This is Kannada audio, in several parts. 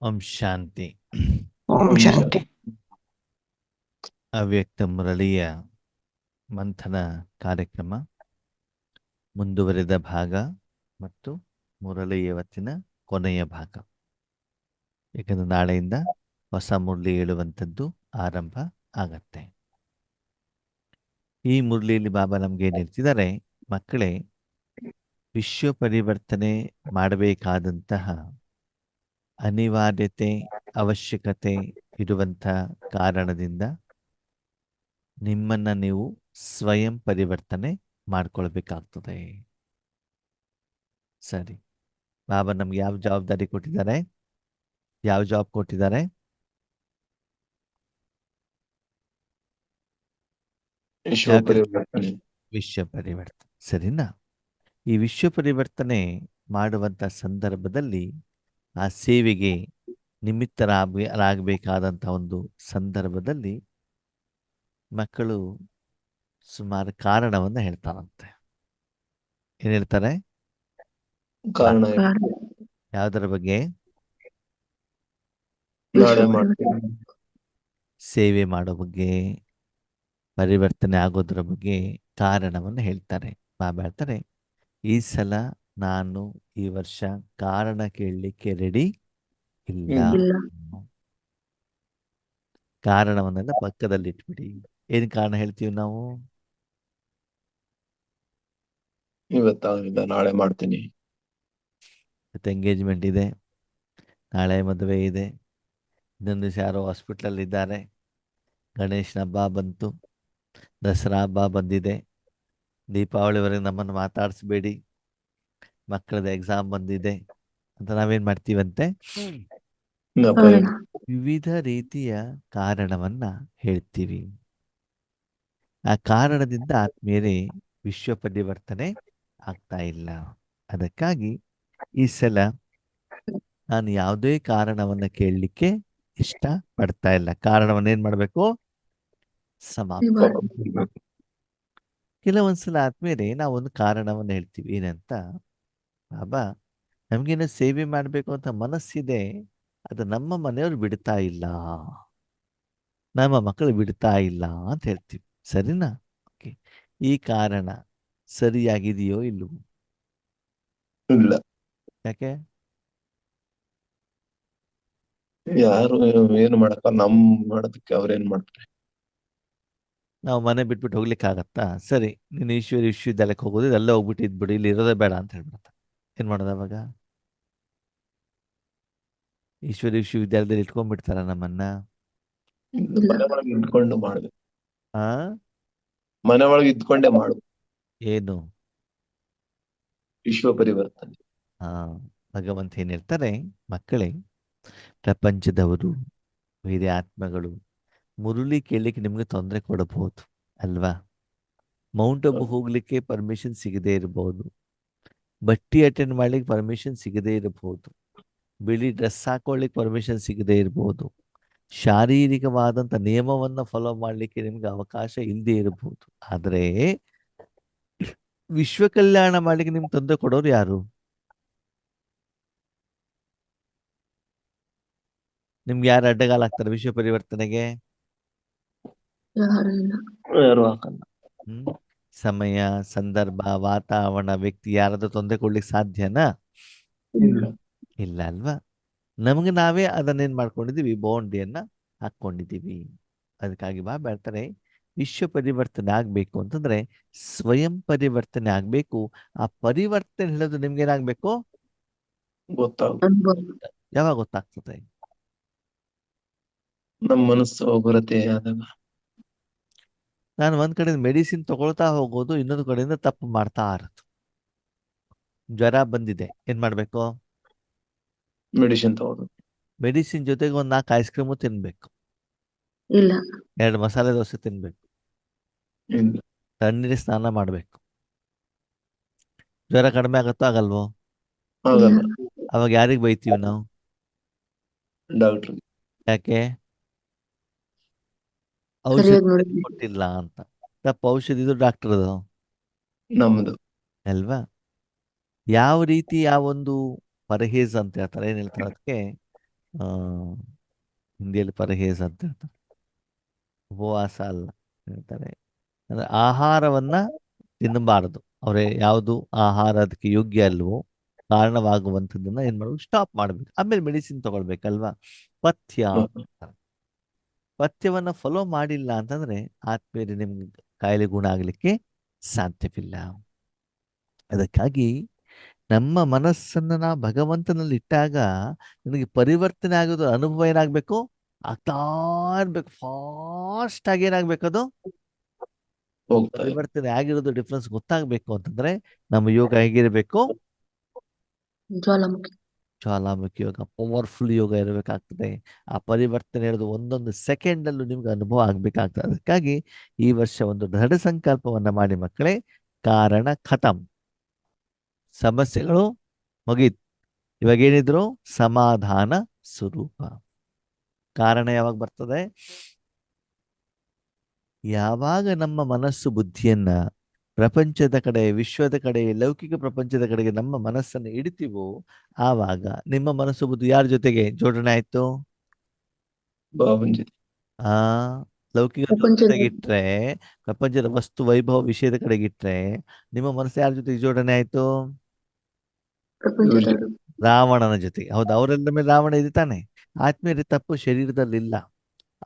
ಓಂ ಶಾಂತಿ. ಓಂ ಶಾಂತಿ. ಅವ್ಯಕ್ತ ಮುರಳಿಯ ಮಂಥನ ಕಾರ್ಯಕ್ರಮ ಮುಂದುವರೆದ ಭಾಗ ಮತ್ತು ಮುರಳಿ ಇವತ್ತಿನ ಕೊನೆಯ ಭಾಗ. ಯಾಕಂದ್ರೆ ನಾಳೆಯಿಂದ ಹೊಸ ಮುರಳಿ ಹೇಳುವಂಥದ್ದು ಆರಂಭ ಆಗತ್ತೆ. ಈ ಮುರಳಿಯಲ್ಲಿ ಬಾಬಾ ನಮ್ಗೆ ಏನ್ ಹೇಳ್ತಿದ್ದಾರೆ, ಮಕ್ಕಳೇ, ವಿಶ್ವ ಪರಿವರ್ತನೆ ಮಾಡಬೇಕಾದಂತಹ ಅನಿವಾರ್ಯತೆ, ಅವಶ್ಯಕತೆ ಇರುವಂಥ ಕಾರಣದಿಂದ ನಿಮ್ಮನ್ನ ನೀವು ಸ್ವಯಂ ಪರಿವರ್ತನೆ ಮಾಡ್ಕೊಳ್ಬೇಕಾಗ್ತದೆ. ಸರಿ, ಬಾಬಾ ನಮ್ಗೆ ಯಾವ ಜವಾಬ್ದಾರಿ ಕೊಟ್ಟಿದ್ದಾರೆ, ಯಾವ ಜಾಬ್ ಕೊಟ್ಟಿದ್ದಾರೆ? ವಿಶ್ವ ಪರಿವರ್ತನೆ. ವಿಶ್ವ ಪರಿವರ್ತನೆ, ಸರಿನಾ? ಈ ವಿಶ್ವ ಪರಿವರ್ತನೆ ಮಾಡುವಂತ ಸಂದರ್ಭದಲ್ಲಿ ಆ ಸೇವೆಗೆ ನಿಮಿತ್ತರಾಗಬೇಕಾದಂಥ ಒಂದು ಸಂದರ್ಭದಲ್ಲಿ ಮಕ್ಕಳು ಸುಮಾರು ಕಾರಣವನ್ನ ಹೇಳ್ತಾರಂತೆ. ಏನ್ ಹೇಳ್ತಾರೆ? ಕಾರಣ ಯಾವುದರ ಬಗ್ಗೆ? ನಾಳೆ ಮಾಡ್ತೀನಿ. ಸೇವೆ ಮಾಡೋ ಬಗ್ಗೆ, ಪರಿವರ್ತನೆ ಆಗೋದ್ರ ಬಗ್ಗೆ ಕಾರಣವನ್ನು ಹೇಳ್ತಾರೆ. ಬಾಬಾ ಹೇಳ್ತಾರೆ, ಈ ಸಲ ನಾನು ಈ ವರ್ಷ ಕಾರಣ ಕೇಳಲಿಕ್ಕೆ ರೆಡಿ ಇಲ್ಲ. ಕಾರಣವನ್ನೆಲ್ಲ ಪಕ್ಕದಲ್ಲಿ ಇಟ್ಬಿಡಿ. ಏನ್ ಕಾರಣ ಹೇಳ್ತೀವಿ ನಾವು? ಇವತ್ತಾಗಿಲ್ಲ, ನಾಳೆ ಮಾಡ್ತೀನಿ. ಇವತ್ತು ಎಂಗೇಜ್ಮೆಂಟ್ ಇದೆ, ನಾಳೆ ಮದುವೆ ಇದೆ, ಇನ್ನೊಂದು ದಿವಸ ಯಾರೋ ಹಾಸ್ಪಿಟ್ಲಲ್ಲಿ ಇದ್ದಾರೆ, ಗಣೇಶನ ಹಬ್ಬ ಬಂತು, ದಸರಾ ಹಬ್ಬ ಬಂದಿದೆ, ದೀಪಾವಳಿವರೆಗೆ ನಮ್ಮನ್ನು ಮಾತಾಡಿಸ್ಬೇಡಿ, ಮಕ್ಕಳದ ಎಕ್ಸಾಮ್ ಬಂದಿದೆ ಅಂತ ನಾವೇನ್ ಮಾಡ್ತೀವಂತೆ? ವಿವಿಧ ರೀತಿಯ ಕಾರಣವನ್ನ ಹೇಳ್ತೀವಿ. ಆ ಕಾರಣದಿಂದ ಆದ್ಮೇಲೆ ವಿಶ್ವ ಪರಿವರ್ತನೆ ಆಗ್ತಾ ಇಲ್ಲ. ಅದಕ್ಕಾಗಿ ಈ ಸಲ ನಾನು ಯಾವುದೇ ಕಾರಣವನ್ನ ಕೇಳಲಿಕ್ಕೆ ಇಷ್ಟ ಪಡ್ತಾ ಇಲ್ಲ. ಕಾರಣವನ್ನ ಏನ್ ಮಾಡ್ಬೇಕು? ಸಮಾಪ್ತ. ಕೆಲವೊಂದ್ಸಲ ಆದ್ಮೇಲೆ ನಾವು ಒಂದು ಕಾರಣವನ್ನ ಹೇಳ್ತೀವಿ. ಏನಂತ? ಬಾಬಾ, ನಮ್ಗೇನೋ ಸೇವೆ ಮಾಡ್ಬೇಕು ಅಂತ ಮನಸ್ಸಿದೆ, ಅದು ನಮ್ಮ ಮನೆಯವ್ರು ಬಿಡ್ತಾ ಇಲ್ಲ, ನಮ್ಮ ಮಕ್ಕಳು ಬಿಡ್ತಾ ಇಲ್ಲ ಅಂತ ಹೇಳ್ತೀವಿ. ಸರಿನಾ? ಓಕೆ, ಈ ಕಾರಣ ಸರಿಯಾಗಿದೆಯೋ ಇಲ್ಲವೋ? ಇಲ್ಲ. ಯಾಕೆ? ಯಾರು ಏನು ಮಾಡಕ್ಕ, ನಮ್ ಮಾಡೋದಕ್ಕೆ ಅವ್ರೇನ್ ಮಾಡ್ತಾರೆ? ನಾವು ಮನೆ ಬಿಟ್ಬಿಟ್ಟು ಹೋಗ್ಲಿಕ್ಕೆ ಆಗತ್ತಾ? ಸರಿ, ನೀನು ಈಶ್ವರಿ ವಿಶ್ವವಿದ್ಯಾಲಯಕ್ಕೆ ಹೋಗೋದು, ಇದೆಲ್ಲ ಹೋಗ್ಬಿಟ್ಟು ಇದ್ಬಿಡಿ, ಇಲ್ಲಿ ಇರೋದೇ ಬೇಡ ಅಂತ ಹೇಳ್ಬಿಡ್ತ. ಏನ್ ಮಾಡೋದು ಅವಾಗ? ಈಶ್ವರಿ ವಿಶ್ವವಿದ್ಯಾಲಯದಲ್ಲಿ ಇಟ್ಕೊಂಡ್ಬಿಡ್ತಾರ ನಮ್ಮನ್ನ? ಮನೆ ಒಳಗೆ ಇದ್ಕೊಂಡು ಮಾಡ್ಬೇಕು. ಆ ಮನೆ ಒಳಗೆ ಇದ್ಕೊಂಡೇ ಮಾಡು ಏನು? ವಿಶ್ವ ಪರಿವರ್ತನೆ. ಆ ಭಗವಂತ ಏನ್ ಹೇಳ್ತಾರೆ, ಮಕ್ಕಳೇ, ಪ್ರಪಂಚದವರು, ಬೇರೆ ಆತ್ಮಗಳು ಮುರುಳಿ ಕೇಳಲಿಕ್ಕೆ ನಿಮ್ಗೆ ತೊಂದರೆ ಕೊಡಬಹುದು ಅಲ್ವಾ? ಮೌಂಟ್ ಅಬು ಹೋಗ್ಲಿಕ್ಕೆ ಪರ್ಮಿಷನ್ ಸಿಗದೇ ಇರಬಹುದು, ಬಟ್ಟಿ ಅಟೆಂಡ್ ಮಾಡ್ಲಿಕ್ಕೆ ಪರ್ಮಿಷನ್ ಸಿಗದೇ ಇರಬಹುದು, ಬಿಳಿ ಡ್ರೆಸ್ ಹಾಕೊಳ್ಳಿಕ್ಕೆ ಪರ್ಮಿಷನ್ ಸಿಗದೇ ಇರಬಹುದು, ಶಾರೀರಿಕವಾದಂಥ ನಿಯಮವನ್ನ ಫಾಲೋ ಮಾಡಲಿಕ್ಕೆ ನಿಮ್ಗೆ ಅವಕಾಶ ಇಲ್ಲದೆ ಇರಬಹುದು. ಆದರೆ ವಿಶ್ವ ಕಲ್ಯಾಣ ಮಾಡ್ಲಿಕ್ಕೆ ನಿಮ್ಗೆ ತೊಂದರೆ ಕೊಡೋರು ಯಾರು? ನಿಮ್ಗೆ ಯಾರು ಅಡ್ಡಗಾಲ ಹಾಕ್ತಾರೆ ವಿಶ್ವ ಪರಿವರ್ತನೆಗೆ? ಯಾರು ಹಾಕಲ್ಲ. ಸಮಯ, ಸಂದರ್ಭ, ವಾತಾವರಣ, ವ್ಯಕ್ತಿ ಯಾರಾದ್ರೂ ತೊಂದರೆ ಕೊಡ್ಲಿಕ್ಕೆ ಸಾಧ್ಯನಾ? ಇಲ್ಲ ಅಲ್ವಾ? ನಮಗೆ ನಾವೇ ಅದನ್ನೇನ್ ಮಾಡ್ಕೊಂಡಿದೀವಿ, ಬೌಂಡ್ರಿಯನ್ನ ಹಾಕೊಂಡಿದ್ದೀವಿ. ಅದಕ್ಕಾಗಿ ಬಾಬಾ ಹೇಳ್ತಾರೆ, ವಿಶ್ವ ಪರಿವರ್ತನೆ ಆಗ್ಬೇಕು ಅಂತಂದ್ರೆ ಸ್ವಯಂ ಪರಿವರ್ತನೆ ಆಗ್ಬೇಕು. ಆ ಪರಿವರ್ತನೆ ಹೇಳೋದು ನಿಮ್ಗೆ ಏನಾಗ್ಬೇಕು? ಯಾವಾಗ ಗೊತ್ತಾಗ್ತದೆ? ನಮ್ಮ ಮನಸ್ಸು ಕೊರತೆ ಆದಾಗ. ನಾನು ಒಂದ್ ಕಡೆ ಮೆಡಿಸಿನ್ ತಗೊಳ್ತಾ ಹೋಗೋದು, ಇನ್ನೊಂದು ಕಡೆಯಿಂದ ತಪ್ಪು ಮಾಡ್ತಾ ಇರೋದು. ಜ್ವರ ಬಂದಿದೆ, ಏನ್ ಮಾಡ್ಬೇಕು? ಮೆಡಿಸಿನ್ ತಗೋದು. ಮೆಡಿಸಿನ್ ಜೊತೆಗೆ ಒಂದ್ 4 ಐಸ್ ಕ್ರೀಮು ತಿನ್ಬೇಕು, ಇಲ್ಲ 2 ಮಸಾಲೆ ದೋಸೆ ತಿನ್ಬೇಕು, ಇಲ್ಲ. ತಣ್ಣೀರಿಗೆ ಸ್ನಾನ ಮಾಡ್ಬೇಕು. ಜ್ವರ ಕಡಿಮೆ ಆಗತ್ತೋ ಆಗಲ್ವೋ? ಆಗಲ್ಲ. ಅವಾಗ ಯಾರಿಗೆ ಬೈತೀವಿ ನಾವು? ಡಾಕ್ಟರ್. ಯಾಕೆ? ಸರಿಯಾಗಿ ಔಷಧಿ ನೋಡಿ. ಕೊಟ್ಟಿಲ್ಲ ಅಂತ. ತಪ್ಪು ಔಷಧಿದು ಡಾಕ್ಟರ್ದು ನಮ್ದು. ಅಲ್ವಾ? ಯಾವ ರೀತಿ, ಯಾವೊಂದು ಪರಹೇಜ್ ಅಂತ ಹೇಳ್ತಾರೆ, ಏನ್ ಹೇಳ್ತಾರೆ ಅದಕ್ಕೆ? ಆ, ಹಿಂದಿಯಲ್ಲಿ ಪರಹೇಜ್ ಅಂತ ಹೇಳ್ತಾರೆ. ಉಪವಾಸ ಅಲ್ಲ ಹೇಳ್ತಾರೆ. ಅಂದ್ರೆ ಆಹಾರವನ್ನ ತಿನ್ನಬಾರದು. ಅವರೇ ಯಾವುದು ಆಹಾರ ಅದಕ್ಕೆ ಯೋಗ್ಯ ಅಲ್ವೋ ಕಾರಣವಾಗುವಂಥದ್ದನ್ನ ಏನ್ ಮಾಡ್ಬೇಕು, ಸ್ಟಾಪ್ ಮಾಡ್ಬೇಕು. ಆಮೇಲೆ ಮೆಡಿಸಿನ್ ತಗೊಳ್ಬೇಕಲ್ವಾ. ಪಥ್ಯ ಹ, ಅಂತ ಹೇಳ್ತಾರೆ. ಪಥ್ಯವನ್ನ ಫಾಲೋ ಮಾಡಿಲ್ಲ ಅಂತಂದ್ರೆ ಆತ್ಮೀಯರೇ ನಿಮ್ಗೆ ಕಾಯಿಲೆ ಗುಣ ಆಗ್ಲಿಕ್ಕೆ ಸಾಧ್ಯವಿಲ್ಲ. ಅದಕ್ಕಾಗಿ ನಮ್ಮ ಮನಸ್ಸನ್ನ ನಾವು ಭಗವಂತನಲ್ಲಿ ಇಟ್ಟಾಗ ನನಗೆ ಪರಿವರ್ತನೆ ಆಗೋದು ಅನುಭವ ಏನಾಗ್ಬೇಕು, ಆಗ್ತಾ ಇರ್ಬೇಕು. ಫಾಸ್ಟ್ ಆಗಿ ಏನಾಗ್ಬೇಕು ಅದು ಹೋಗ್ತಾ ಇದೆ. ಪರಿವರ್ತನೆ ಆಗಿರೋದು ಡಿಫ್ರೆನ್ಸ್ ಗೊತ್ತಾಗ್ಬೇಕು ಅಂತಂದ್ರೆ ನಮ್ಮ ಯೋಗ ಹೇಗಿರ್ಬೇಕು, ಜ್ವಾಲಾಮುಖಿ. ಜ್ವಾಲಾಮುಖಿ ಯೋಗ, ಪವರ್ಫುಲ್ ಯೋಗ ಇರಬೇಕಾಗ್ತದೆ. ಆ ಪರಿವರ್ತನೆ ಇರೋದು ಒಂದೊಂದು ಸೆಕೆಂಡ್ ಅಲ್ಲೂ ನಿಮ್ಗೆ ಅನುಭವ ಆಗ್ಬೇಕಾಗ್ತದೆ. ಅದಕ್ಕಾಗಿ ಈ ವರ್ಷ ಒಂದು ದೃಢ ಸಂಕಲ್ಪವನ್ನ ಮಾಡಿ ಮಕ್ಕಳೇ. ಕಾರಣ ಖತಮ್, ಸಮಸ್ಯೆಗಳು ಮುಗೀತು. ಇವಾಗ ಏನಿದ್ರು ಸಮಾಧಾನ ಸ್ವರೂಪ. ಕಾರಣ ಯಾವಾಗ ಬರ್ತದೆ, ಯಾವಾಗ ನಮ್ಮ ಮನಸ್ಸು ಬುದ್ಧಿಯನ್ನ ಪ್ರಪಂಚದ ಕಡೆ, ವಿಶ್ವದ ಕಡೆ, ಲೌಕಿಕ ಪ್ರಪಂಚದ ಕಡೆಗೆ ನಮ್ಮ ಮನಸ್ಸನ್ನು ಇಡ್ತೀವೋ ಆವಾಗ ನಿಮ್ಮ ಮನಸ್ಸು ಬುದ್ಧಿ ಯಾರ ಜೊತೆಗೆ ಜೋಡಣೆ ಆಯ್ತು? ಬಾಬನ್ ಜೊತೆ. ಆ ಲೌಕಿಕ ಪ್ರಪಂಚದ ಜೊತೆಗೆ ಇಟ್ರೆ, ಪ್ರಪಂಚದ ವಸ್ತು ವೈಭವ ವಿಷಯದ ಕಡೆಗೆ ಇಟ್ರೆ ನಿಮ್ಮ ಮನಸ್ಸು ಯಾರ ಜೊತೆಗೆ ಜೋಡಣೆ ಆಯ್ತು? ಇವ್ರ ಪ್ರಪಂಚದ ಜೊತೆ. ರಾವಣನ ಜೊತೆಗೆ. ಹೌದು, ಅವರೆಲ್ಲ ಮೇಲೆ ರಾವಣ ಇದೆ ತಾನೆ. ಆತ್ಮೀಯರ ತಪ್ಪು ಶರೀರದಲ್ಲಿ ಇಲ್ಲ,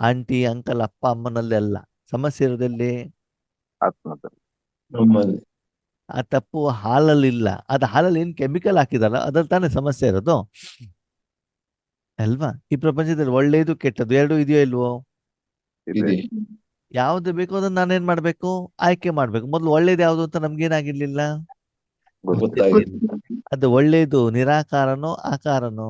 ಆಂಟಿ ಅಂಕಲ್ ಅಪ್ಪ ಅಮ್ಮನಲ್ಲಿ ಅಲ್ಲ. ಸಮಸ್ಯೆ ಇರೋದಲ್ಲಿ ಆತ್ಮದಲ್ಲಿ. ನಮ್ಮಲ್ಲಿ. ಆ ತಪ್ಪು ಹಾಲಲ್ಲಿ ಇಲ್ಲ. ಅದು ಹಾಲಲ್ಲಿ ಏನ್ ಕೆಮಿಕಲ್ ಹಾಕಿದಲ್ಲ ಅದ್ರಲ್ಲಿ ತಾನೇ ಸಮಸ್ಯೆ ಇರೋದು ಅಲ್ವಾ. ಈ ಪ್ರಪಂಚದಲ್ಲಿ ಒಳ್ಳೇದು ಕೆಟ್ಟದ್ದು ಎರಡು ಇದೆಯೋ ಇಲ್ವೋ? ಇದೆ. ಯಾವ್ದು ಬೇಕೋ ಅದನ್ನ ನಾನೇನ್ ಮಾಡ್ಬೇಕು, ಆಯ್ಕೆ ಮಾಡ್ಬೇಕು. ಮೊದಲು ಒಳ್ಳೇದು ಯಾವ್ದು ಅಂತ ನಮ್ಗೇನಾಗಿರ್ಲಿಲ್ಲ, ಗೊತ್ತಾಗಿಲ್ಲ. ಅದು ಒಳ್ಳೇದು ನಿರಾಕಾರನೋ ಆಕಾರನೋ?